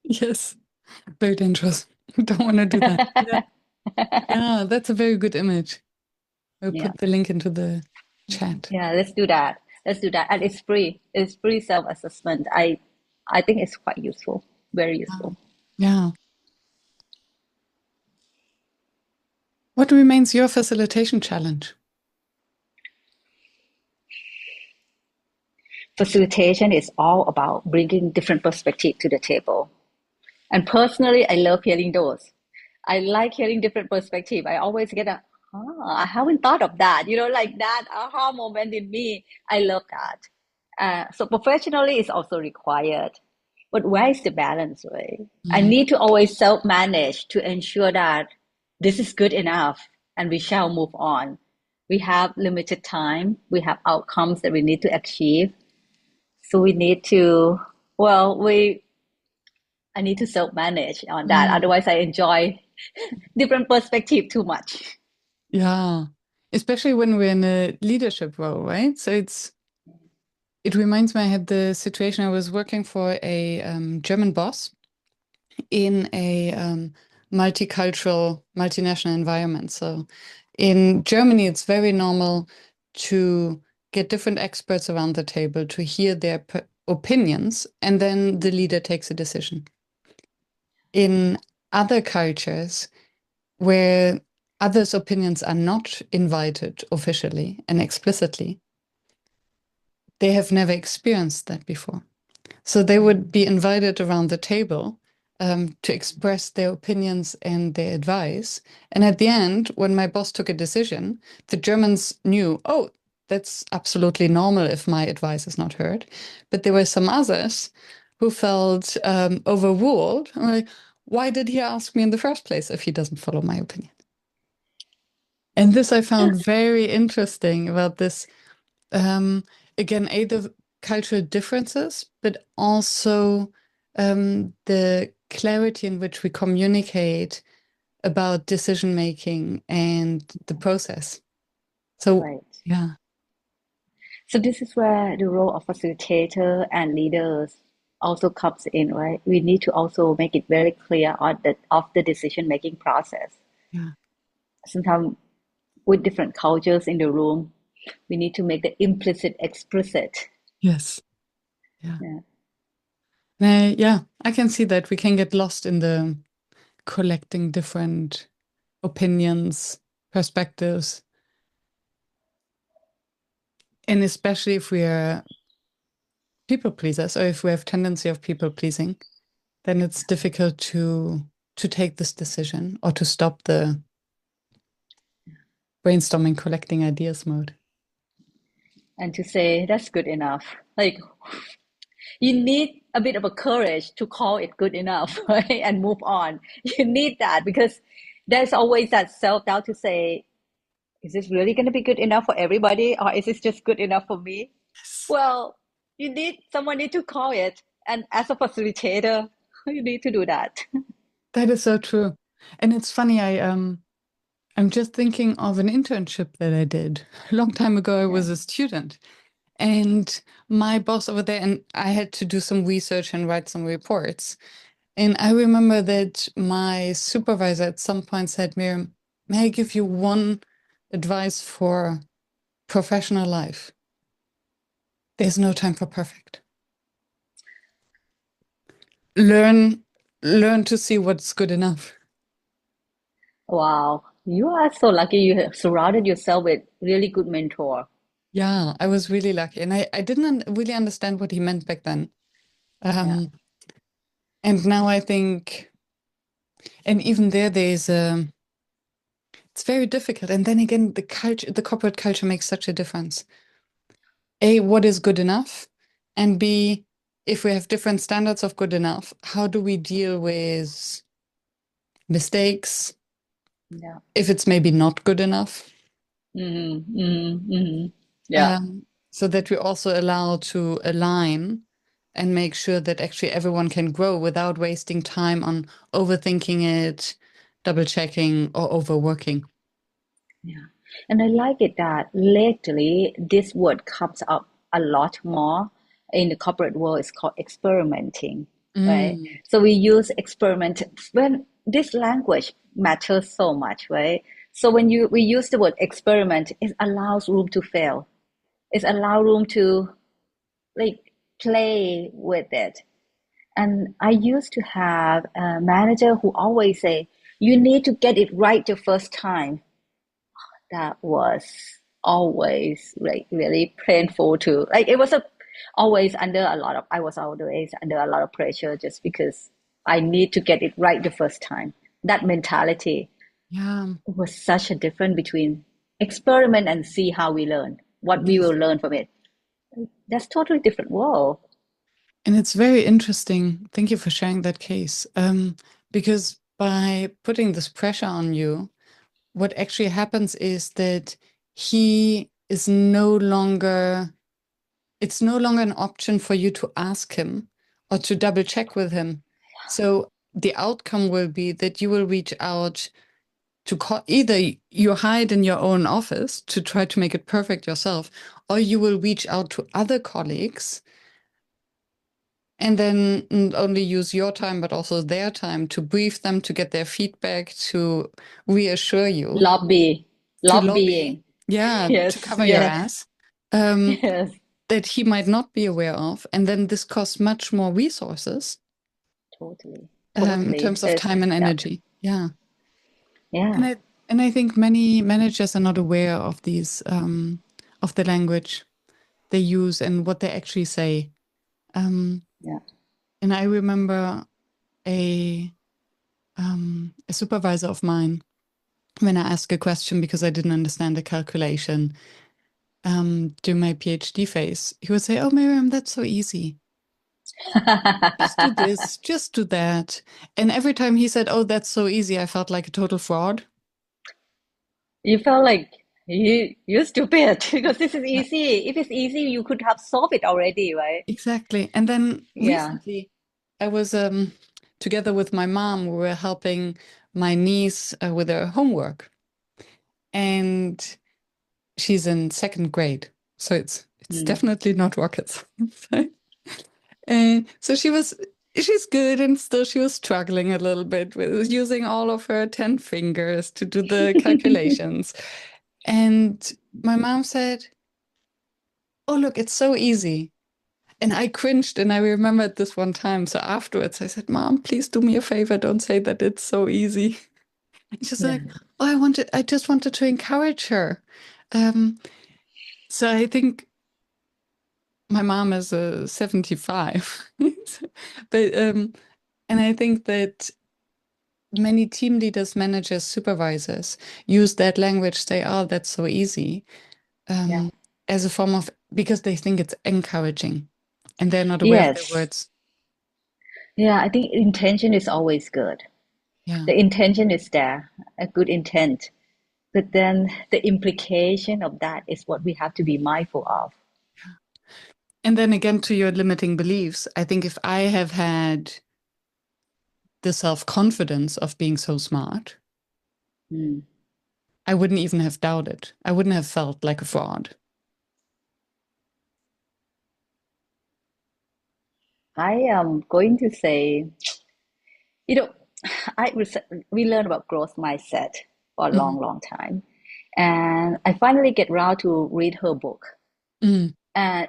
Yes, very dangerous. Don't want to do that. Yeah. Yeah, that's a very good image. We'll Yeah, put the link into the chat. yeah. Let's do that. Let's do that, and it's free. It's free self assessment. I think it's quite useful. Very Wow. useful. Yeah. What remains your facilitation challenge? Facilitation is all about bringing different perspective to the table. And personally, I love hearing those. I like hearing different perspective. I always get I haven't thought of that. Like that aha moment in me. I love that. So professionally, it's also required. But where is the balance, right? I Mm. need to always self-manage to ensure that this is good enough and we shall move on. We have limited time. We have outcomes that we need to achieve. So we need to, well, I need to self-manage on that. Mm, Otherwise, I enjoy different perspective too much. yeah. Especially when we're in a leadership role, right? So it reminds me, I had the situation, I was working for a German boss in a multicultural, multinational environment. So in Germany, it's very normal to get different experts around the table to hear their opinions, and then the leader takes a decision. In other cultures, where others' opinions are not invited officially and explicitly, they have never experienced that before. So they would be invited around the table to express their opinions and their advice. And at the end, when my boss took a decision, the Germans knew, oh, that's absolutely normal if my advice is not heard. But there were some others who felt overruled. I'm like, why did he ask me in the first place if he doesn't follow my opinion? And this I found very interesting about this. Um, Again, the cultural differences, but also the clarity in which we communicate about decision making and the process. So, Right. yeah, So this is where the role of facilitator and leaders also comes in, right? We need to also make it very clear on the of the decision making process. yeah, Sometimes with different cultures in the room, we need to make the implicit explicit. yes, yeah. Yeah. Yeah, I can see that we can get lost in the collecting different opinions, perspectives, and especially if we are people pleasers or if we have tendency of people pleasing, then it's difficult to take this decision or to stop the brainstorming, collecting ideas mode. And to say that's good enough. Like you need a bit of a courage to call it good enough, right? And move on. You need that because there's always that self-doubt to say, is this really going to be good enough for everybody or is this just good enough for me? Yes. Well, you need someone need to call it. And as a facilitator, you need to do that. That is so true. And it's funny, I'm just thinking of an internship that I did. A long time ago, I Yeah. was a student. And my boss over there, and I had to do some research and write some reports. And I remember that my supervisor at some point said, Miriam, may I give you one advice for professional life? There's no time for perfect. Learn learn to see what's good enough. Wow. You are so lucky you have surrounded yourself with really good mentor. Yeah, I was really lucky. And I didn't really understand what he meant back then. Yeah. Um, and now I think, and even there's it's very difficult. And then again, the culture, the corporate culture makes such a difference. A, what is good enough? And B, if we have different standards of good enough, how do we deal with mistakes Yeah. if it's maybe not good enough? Mm-hmm. Mm-hmm. Mm-hmm. Yeah. So that we also allow to align and make sure that actually everyone can grow without wasting time on overthinking it, double checking, or overworking. Yeah. And I like it that lately this word comes up a lot more in the corporate world. It's called experimenting, right? Mm, So we use experiment when this language matters so much, right? So when you we use the word experiment, it allows room to fail. It allows room to like play with it. And I used to have a manager who always say, you need to get it right the first time. That was always like really painful too. Like it was a always under a lot of I was always under a lot of pressure just because I need to get it right the first time. That mentality yeah. was such a difference between experiment and see how we learn, what we Yes. will learn from it. That's totally different world. And it's very interesting. Thank you for sharing that case. Because by putting this pressure on you, what actually happens is that he is no longer, it's no longer an option for you to ask him or to double check with him. So the outcome will be that you will reach out to either you hide in your own office to try to make it perfect yourself, or you will reach out to other colleagues and then not only use your time, but also their time to brief them, to get their feedback, to reassure you, Lobby, to lobby, lobbying. yeah, to Yes, cover your yes, ass, um, yes, that he might not be aware of. And then this costs much more resources totally, in totally. terms of It's, time and yeah, energy. Yeah. yeah. And I think many managers are not aware of these of the language they use and what they actually say. Um, Yeah. and I remember a supervisor of mine when I asked a question because I didn't understand the calculation during my PhD phase, he would say, "Oh, Miriam, that's so easy. Just do this, just do that." And every time he said, "Oh, that's so easy," I felt like a total fraud. You felt like you're stupid because this is Yeah, easy. If it's easy, you could have solved it already, right? exactly. And then Yeah. recently, I was together with my mom. We were helping my niece with her homework, and she's in second grade, so it's Mm. definitely not rocket science. And so she's good, and still she was struggling a little bit with using all of her 10 fingers to do the calculations. And my mom said, "Oh, look, it's so easy." And I cringed, and I remembered this one time. So afterwards, I said, "Mom, please do me a favor. Don't say that it's so easy." And she's Yeah. like, "Oh, I just wanted to encourage her." Um, so I think my mom is 75. But and I think that many team leaders, managers, supervisors use that language, say, "Oh, that's so easy," Yeah. um, as a form of because they think it's encouraging and they're not aware of their Yes. words. Yeah, I think intention is always good. Yeah. The intention is there, a good intent. But then the implication of that is what we have to be mindful of. And then again, to your limiting beliefs, I think if I have had the self-confidence of being so smart, Mm. I wouldn't even have doubted. I wouldn't have felt like a fraud. I am going to say, you know, we learned about growth mindset for a Mhm. long, long time. And I finally get around to read her book. Mm, And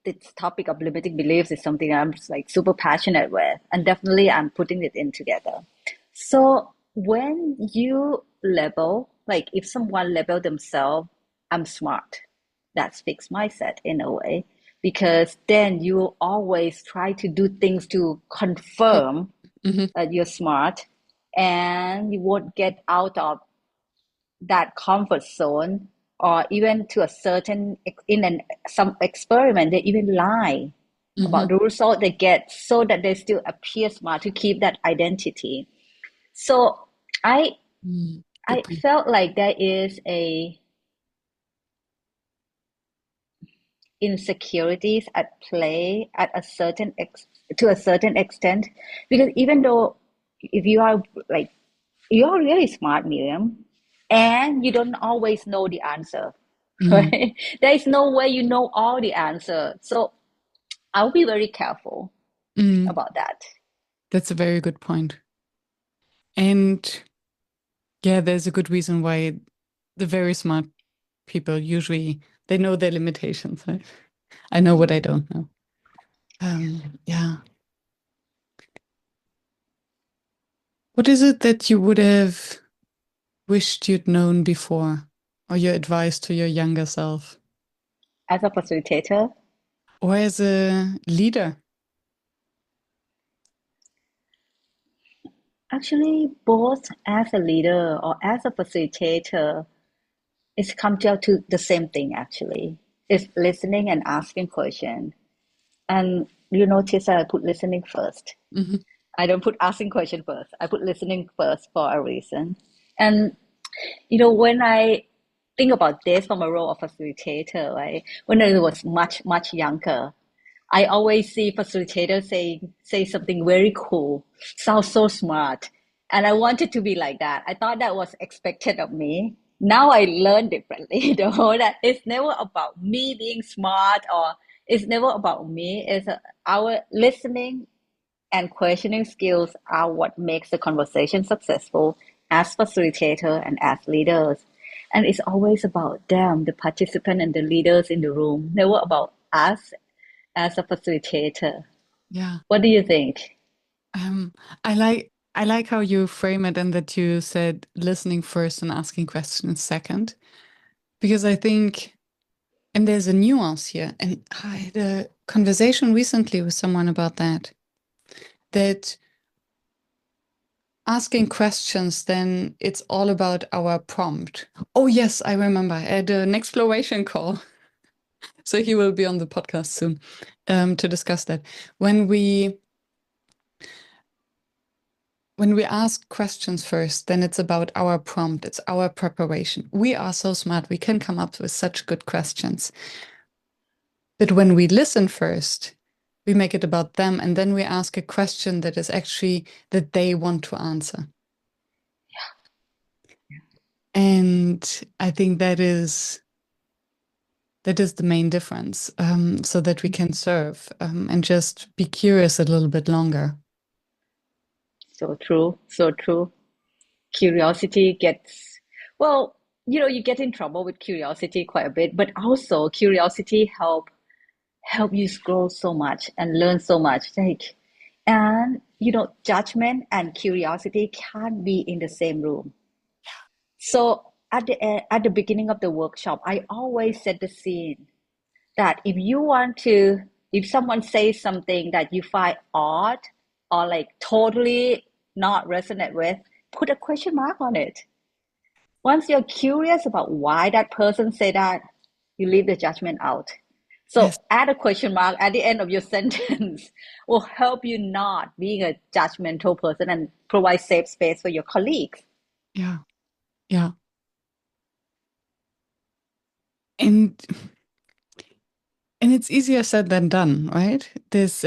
this topic of limiting beliefs is something I'm just like super passionate with, and definitely I'm putting it in together. So when you label, like if someone label themselves, I'm smart, that's fixed mindset in a way, because then you always try to do things to confirm mhm, that you're smart, and you won't get out of that comfort zone, or even to a certain in an some experiment they even lie about mhm, the result they get so that they still appear smart to keep that identity. So i Good I point. felt like there is a insecurities at play at a to a certain extent, because even though if you are like you're really smart, Miriam, and you don't always know the answer, Mm, right? There is no way you know all the answer. So I'll be very careful mm. about that. That's a very good point. And yeah, there's a good reason why the very smart people usually they know their limitations, right? I know what I don't know. Yeah. What is it that you would have wished you'd known before, or your advice to your younger self, As a facilitator, or as a leader? actually, both as a leader or as a facilitator, it's come down to the same thing actually. It's listening and asking questions. And you notice that I put listening first. Hmm. I don't put asking question first. I put listening first for a reason. And when I think about this from a role of facilitator, right? When I was much, much younger, I always see facilitators say something very cool, sounds so smart. And I wanted to be like that. I thought that was expected of me. Now I learn differently, though, that it's never about me being smart or it's never about me. It's our listening and questioning skills are what makes the conversation successful as facilitator and as leaders. And it's always about them, the participant and the leaders in the room, never about us as a facilitator. Yeah. What do you think? Um, I like how you frame it and that you said listening first and asking questions second, because I think, and there's a nuance here, and I had a conversation recently with someone about that asking questions, then it's all about our prompt. Oh, yes, I remember. I had an exploration call. So he will be on the podcast soon to discuss that. When we ask questions first, then it's about our prompt, it's our preparation. We are so smart, we can come up with such good questions. But when we listen first, we make it about them, and then we ask a question that is actually that they want to answer. And I think that is the main difference, so that we can serve and just be curious a little bit longer. So true, so true. Curiosity gets, well, you get in trouble with curiosity quite a bit, but also curiosity help you grow so much and learn so much. Like, and judgment and curiosity can't be in the same room. So at the beginning of the workshop, I always set the scene that if someone says something that you find odd or like totally not resonate with, put a question mark on it. Once you're curious about why that person said that, you leave the judgment out. Yes. So add a question mark at the end of your sentence will help you not being a judgmental person and provide safe space for your colleagues. Yeah. Yeah. And it's easier said than done, right? This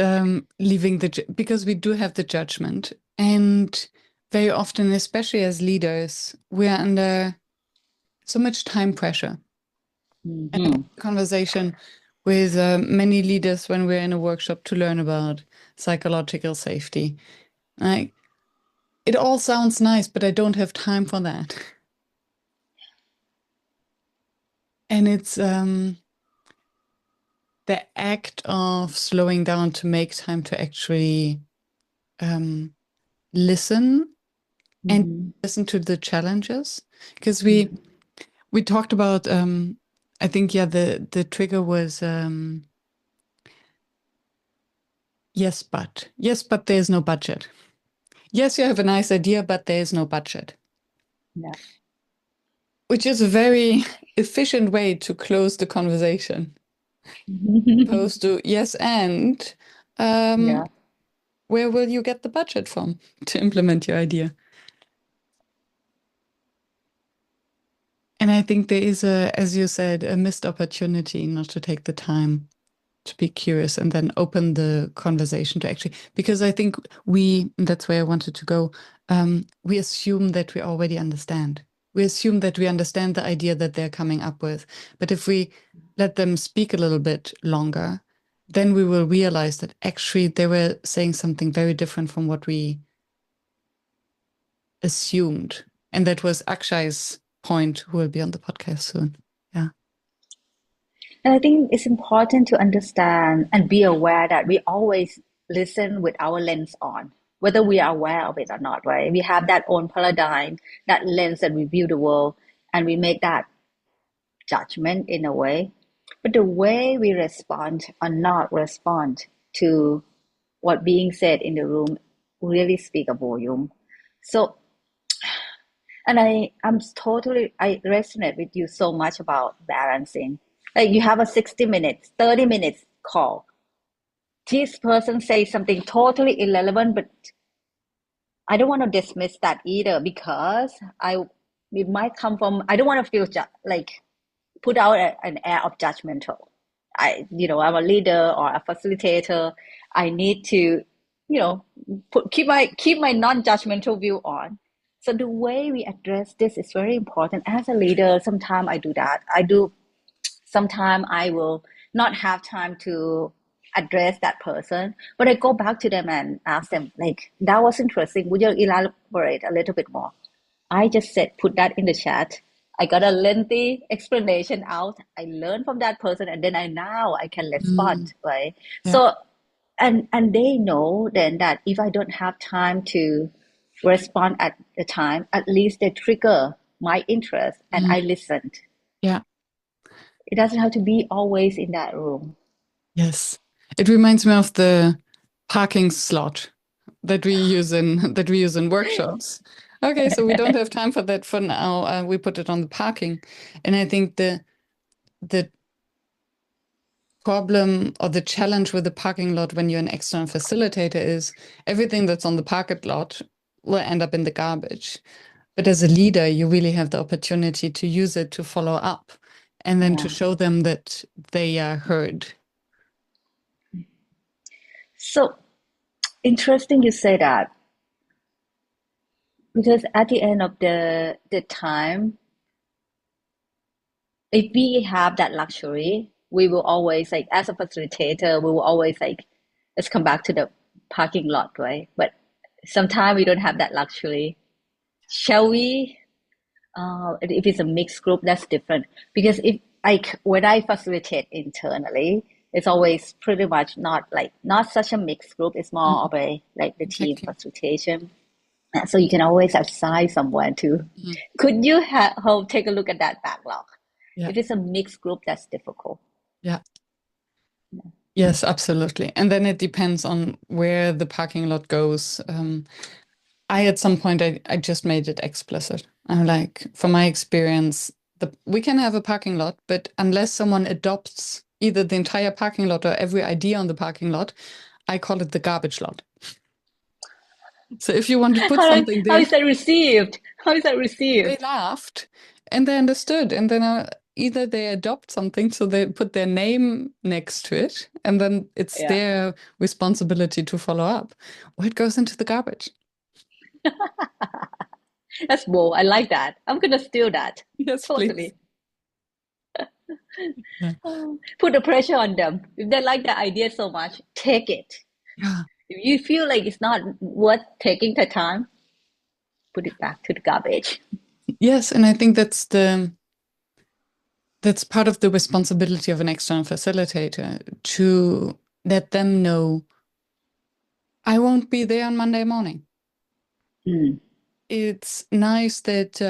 leaving because we do have the judgment. And very often, especially as leaders, we are under so much time pressure. Mm-hmm. Conversation with many leaders when we're in a workshop to learn about psychological safety. Like, it all sounds nice, but I don't have time for that. And it's the act of slowing down to make time to actually um, listen and Mm-hmm. listen to the challenges. Because we talked about I think, yeah, the trigger was yes, but there's no budget. Yes, you have a nice idea, but there is no budget, Yeah. which is a very efficient way to close the conversation. Opposed to yes, and um, Yeah. where will you get the budget from to implement your idea? And I think there is as you said, a missed opportunity not to take the time to be curious and then open the conversation to actually, because I think that's where I wanted to go. We assume that we already understand. We assume that we understand the idea that they're coming up with. But if we let them speak a little bit longer, then we will realize that actually they were saying something very different from what we assumed. And that was Akshay's point, who will be on the podcast soon. Yeah. And I think it's important to understand and be aware that we always listen with our lens on, whether we are aware of it or not, right? We have that own paradigm, that lens that we view the world, and we make that judgment in a way. But the way we respond or not respond to what being said in the room really speak a volume. So, and I resonate with you so much about balancing. Like you have a 60 minutes, 30 minutes call. This person says something totally irrelevant, but I don't want to dismiss that either because it might come from, I don't want to feel like put out an air of judgmental. I'm a leader or a facilitator. I need to, keep my non-judgmental view on. So the way we address this is very important. As a leader, sometimes I do that. Sometimes I will not have time to address that person, but I go back to them and ask them, like, that was interesting. Would you elaborate a little bit more? I just said, put that in the chat. I got a lengthy explanation out. I learned from that person, and then I can respond, Mm, right? yeah. So, and they know then that if I don't have time to respond at the time, at least they trigger my interest, and Mm, I listened. yeah. It doesn't have to be always in that room. Yes. It reminds me of the parking slot that we use in workshops. Okay, so we don't have time for that for now. We put it on the parking. And I think the problem or the challenge with the parking lot when you're an external facilitator is everything that's on the parking lot will end up in the garbage. But as a leader, you really have the opportunity to use it to follow up and then to Yeah. show them that they are heard. So interesting you say that because at the end of the time, if we have that luxury, we will always like as a facilitator, we will always like let's come back to the parking lot, right? But sometimes we don't have that luxury. Shall we? If it's a mixed group, that's different. Because if like when I facilitate internally, it's always pretty much not such a mixed group. It's more Mm, of a like the team exactly. facilitation. So you can always assign someone to. Mhm. Could you take a look at that backlog? Yeah. If it's a mixed group, that's difficult. Yeah. Yes, absolutely. And then it depends on where the parking lot goes. At some point, I just made it explicit. I'm like, from my experience, we can have a parking lot, but unless someone adopts either the entire parking lot or every idea on the parking lot, I call it the garbage lot. So if you want to put something How there, is that received? How is that they received? laughed and they understood. And then either they adopt something, so they put their name next to it, and then it's Yeah, their responsibility to follow up, or it goes into the garbage. that's bold. I like that. I'm gonna steal that. Yes, please. Totally. Yeah. Put the pressure on them. If they like the idea so much, take it. Yeah. If you feel like it's not worth taking the time, put it back to the garbage. Yes, and I think that's part of the responsibility of an external facilitator to let them know I won't be there on Monday morning. Mm, It's nice that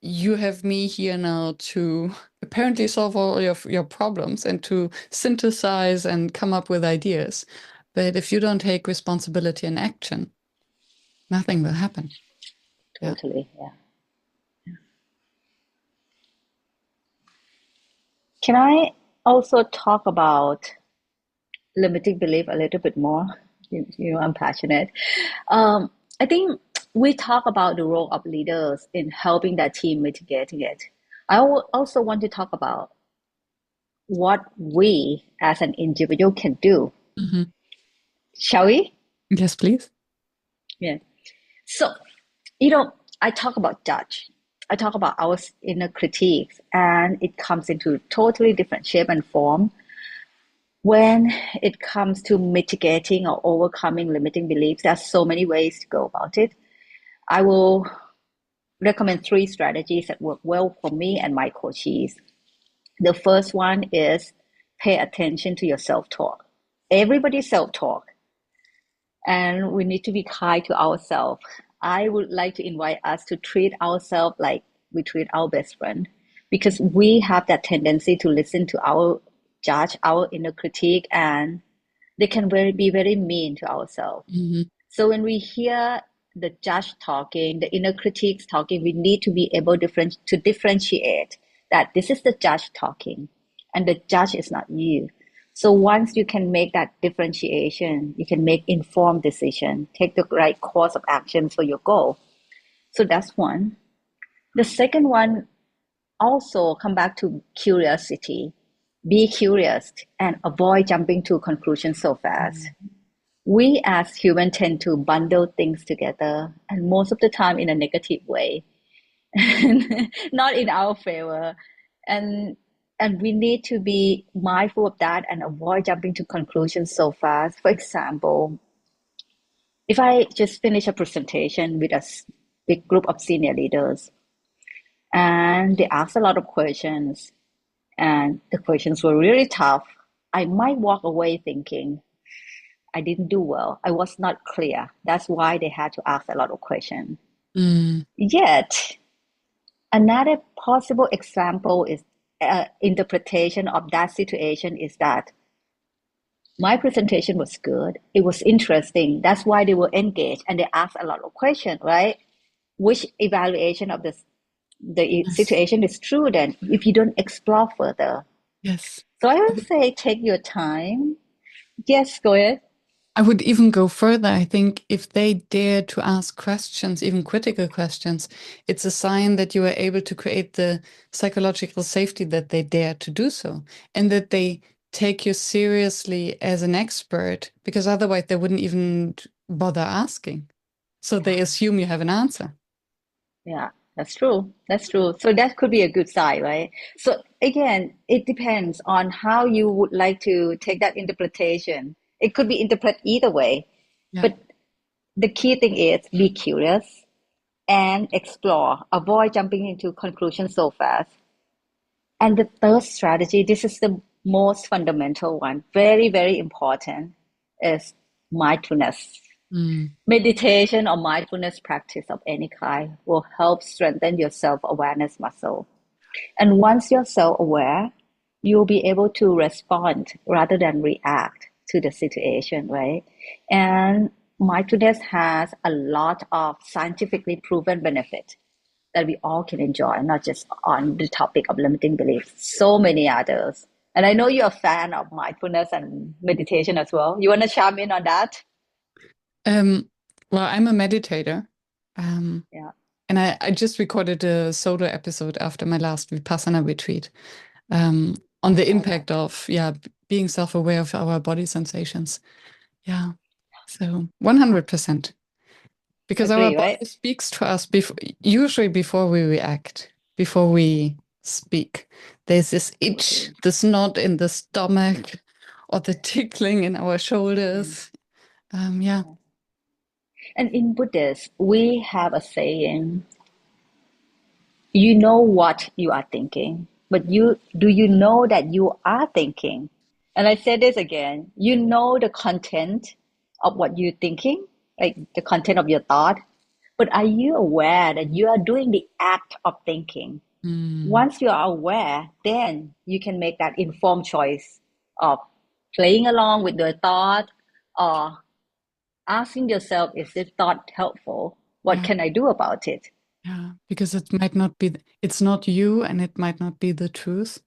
you have me here now to apparently solve all your problems and to synthesize and come up with ideas. But if you don't take responsibility and action, nothing will happen. Yeah. totally. Yeah. Can I also talk about limiting belief a little bit more? I'm passionate. Um, I think we talk about the role of leaders in helping that team mitigating it. Also want to talk about what we as an individual can do. Mhm. Shall we? Yes, please. Yeah. So, you know, I talk about judge. I talk about our inner critiques, and it comes into totally different shape and form. When it comes to mitigating or overcoming limiting beliefs, there are so many ways to go about it. I will recommend three strategies that work well for me and my coaches. The first one is pay attention to your self talk. Everybody's self talk, and we need to be kind to ourselves. I would like to invite us to treat ourselves like we treat our best friend because we have that tendency to listen to our judge, our inner critique, and they can be very mean to ourselves. Mhm. So when we hear the judge talking, the inner critics talking, we need to be able to differentiate that this is the judge talking and the judge is not you. So once you can make that differentiation, you can make informed decision, take the right course of action for your goal. So that's one. The second one also come back to curiosity. be curious, and avoid jumping to conclusions so fast. Mm. We as humans tend to bundle things together, and most of the time in a negative way, not in our favor. And we need to be mindful of that and avoid jumping to conclusions so fast. For example, if I just finish a presentation with a big group of senior leaders and they ask a lot of questions and the questions were really tough, I might walk away thinking, I didn't do well. I was not clear. That's why they had to ask a lot of questions. Mm. Yet, another possible example is interpretation of that situation is that my presentation was good. It was interesting. That's why they were engaged and they asked a lot of questions, right? Which evaluation of the Yes. situation is true then if you don't explore further? Yes. So I would say take your time. Yes, go ahead. I would even go further. I think if they dare to ask questions, even critical questions, it's a sign that you are able to create the psychological safety that they dare to do so and that they take you seriously as an expert, because otherwise they wouldn't even bother asking. So they Yeah. assume you have an answer. Yeah, that's true. That's true. So that could be a good sign, right? So again, it depends on how you would like to take that interpretation. It could be interpreted either way, Yeah. but the key thing is be curious and explore. Avoid jumping into conclusions so fast. And the third strategy, this is the most fundamental one, very, very important, is mindfulness. Mm. Meditation or mindfulness practice of any kind will help strengthen your self awareness muscle. And once you're self aware, you'll be able to respond rather than react to the situation, right? And mindfulness has a lot of scientifically proven benefit that we all can enjoy, not just on the topic of limiting beliefs, so many others. And I know you're a fan of mindfulness and meditation as well. You want to chime in on that? Um, well, I'm a meditator. Um, Yeah. and I just recorded a solo episode after my last Vipassana retreat, on I the saw that. impact of, yeah, being self-aware of our body sensations. Yeah. So 100%. Because our Agree, right? body speaks to us before, usually before we react, before we speak. There's this itch, Totally. this knot in the stomach, or the tickling in our Yeah. shoulders. Yeah. And in Buddhist, we have a saying, you know what you are thinking, but you know that you are thinking? And I say this again, you know the content of what you're thinking, like the content of your thought, but are you aware that you are doing the act of thinking? Mm, Once you are aware, then you can make that informed choice of playing along with your thought or asking yourself, is this thought helpful? What yeah. can I do about it? Yeah. Because it might not be, it's not you and it might not be the truth.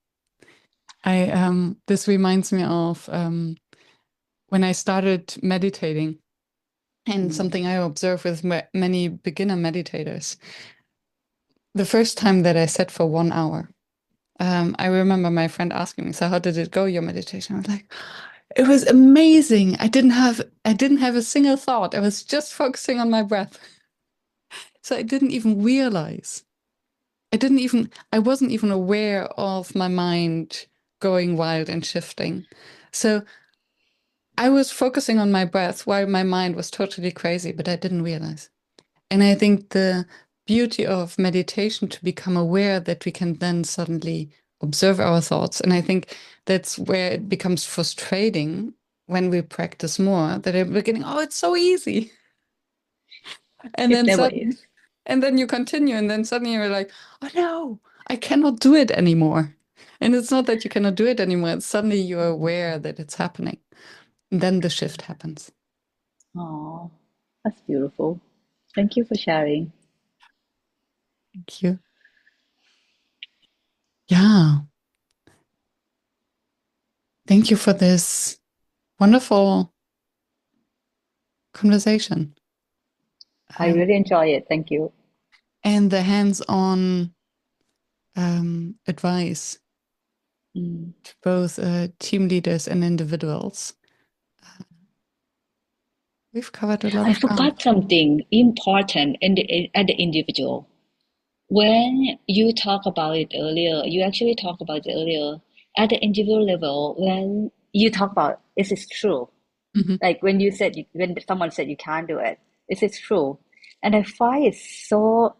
This reminds me of when I started meditating, and Mm. something I observe with many beginner meditators. The first time that I sat for 1 hour, I remember my friend asking me, "So how did it go, your meditation?" I was like, "It was amazing. I didn't have a single thought. I was just focusing on my breath." So I didn't even realize. I wasn't even aware of my mind going wild and shifting. So I was focusing on my breath while my mind was totally crazy, but I didn't realize. And I think the beauty of meditation to become aware that we can then suddenly observe our thoughts. And I think that's where it becomes frustrating when we practice more, that at the beginning, oh, it's so easy. And It then never is. suddenly, and then you continue, and then suddenly you're like, oh no, I cannot do it anymore. And it's not that you cannot do it anymore, it's suddenly you're aware that it's happening. And then the shift happens. Oh, that's beautiful. Thank you for sharing. Thank you. Yeah. Thank you for this wonderful conversation. I um, really enjoy it. Thank you. and the hands-on advice. to both team leaders and individuals. We've covered a lot I of ground. forgot something important at the individual. When you talk about it earlier, you actually talk about it earlier at the individual level. When you talk about is it true? Mhm. Like when you said when someone said you can't do it, is it true? And I find it so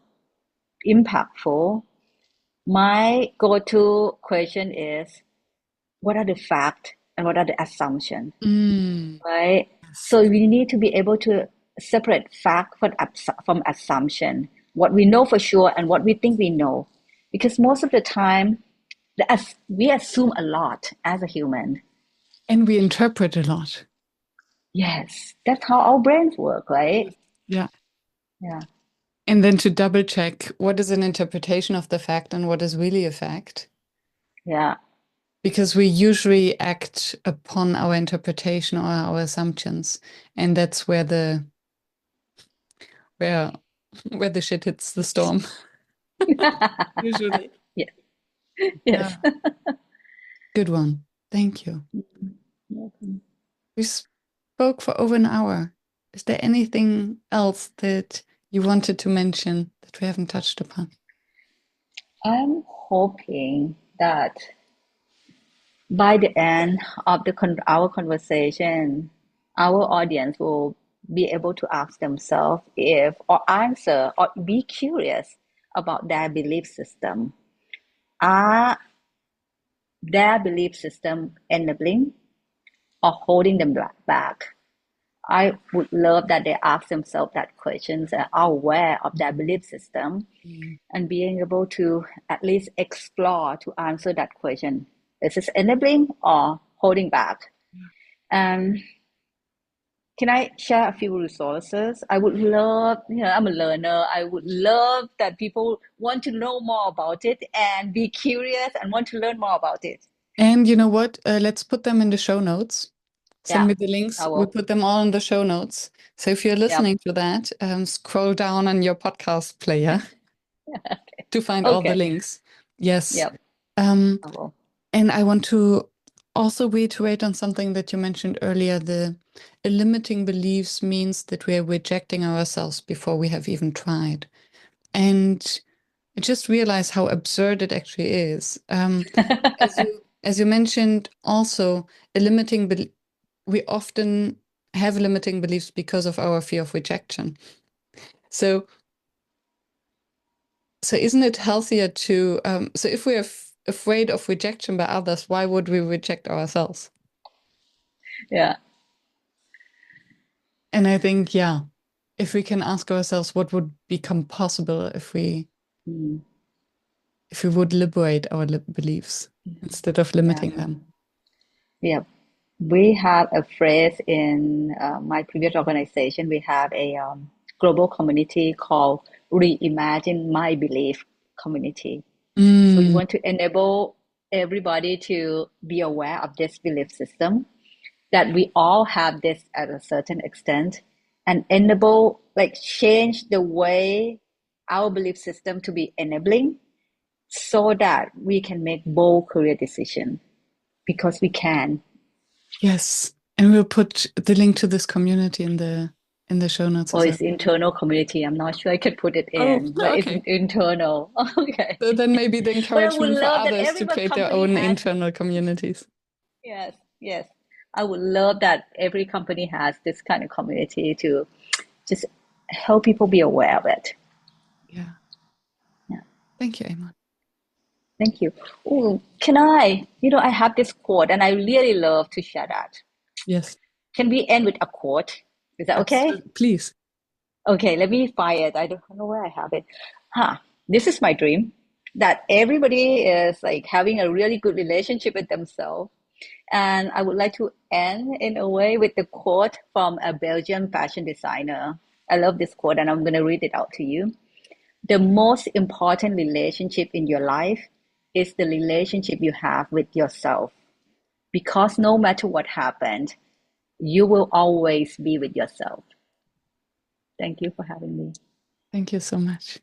impactful. My go-to question is, what are the facts and what are the assumptions? Mm, Right? yes. So we need to be able to separate fact from assumption, what we know for sure and what we think we know. Because most of the time, we assume a lot as a human. And we interpret a lot. Yes, that's how our brains work, right? Yes. Yeah. Yeah, And then to double check what is an interpretation of the fact and what is really a fact. yeah, Because we usually act upon our interpretation or our assumptions. And that's where where the shit hits the storm. Usually. yeah, Yeah. yes. Good one. Thank you. Welcome. We spoke for over an hour. Is there anything else that you wanted to mention that we haven't touched upon? I'm hoping that by the end of our conversation, our audience will be able to ask themselves if, or answer, or be curious about their belief system. Are their belief system enabling or holding them back? I would love that they ask themselves that questions and are aware of their belief system Mm. and being able to at least explore to answer that question. Is this enabling or holding back? And can I share a few resources? I would love, I'm a learner. I would love that people want to know more about it and be curious and want to learn more about it. And you know what? Let's put them in the show notes. Send Yeah, me the links. I We will. put them all in the show notes. So if you're Yep. listening to that, scroll down on your podcast player to find all the Okay. links. Yes. Yep. Um, I will. and I want to also reiterate on something that you mentioned earlier. The limiting beliefs means that we are rejecting ourselves before we have even tried. And I just realized how absurd it actually is. As you mentioned, also a limiting belief, we often have limiting beliefs because of our fear of rejection. So, so isn't it healthier to? So if we're afraid of rejection by others, why would we reject ourselves? Yeah. And I think, yeah, if we can ask ourselves what would become possible Mm. if we would liberate our beliefs instead of Yeah. limiting them. Yeah. We have a phrase in my previous organization. We have a global community called Reimagine My Belief community. So we Mm, want to enable everybody to be aware of this belief system, that we all have this at a certain extent, and enable, like change the way our belief system to be enabling so that we can make bold career decisions because we can. yes, and we'll put the link to this community in the show notes Or as well. it's internal community. I'm not sure I could put it Oh, in, but it's okay. internal. Okay. So then maybe the But I would encouragement for love that others to every create their company own has, internal communities. yes, yes. I would love that every company has this kind of community to just help people be aware of it. Yeah. Yeah. Thank you, Aim-on. Thank you. Oh, can I? I have this quote and I really love to share that. Yes, Can we end with a quote? Is that okay? absolutely. Please. Okay, let me find it. I don't know where I have it. This is my dream, that everybody is like having a really good relationship with themselves. And I would like to end in a way with the quote from a Belgian fashion designer. I love this quote and I'm going to read it out to you. The most important relationship in your life is the relationship you have with yourself. Because no matter what happened, you will always be with yourself. Thank you for having me. Thank you so much.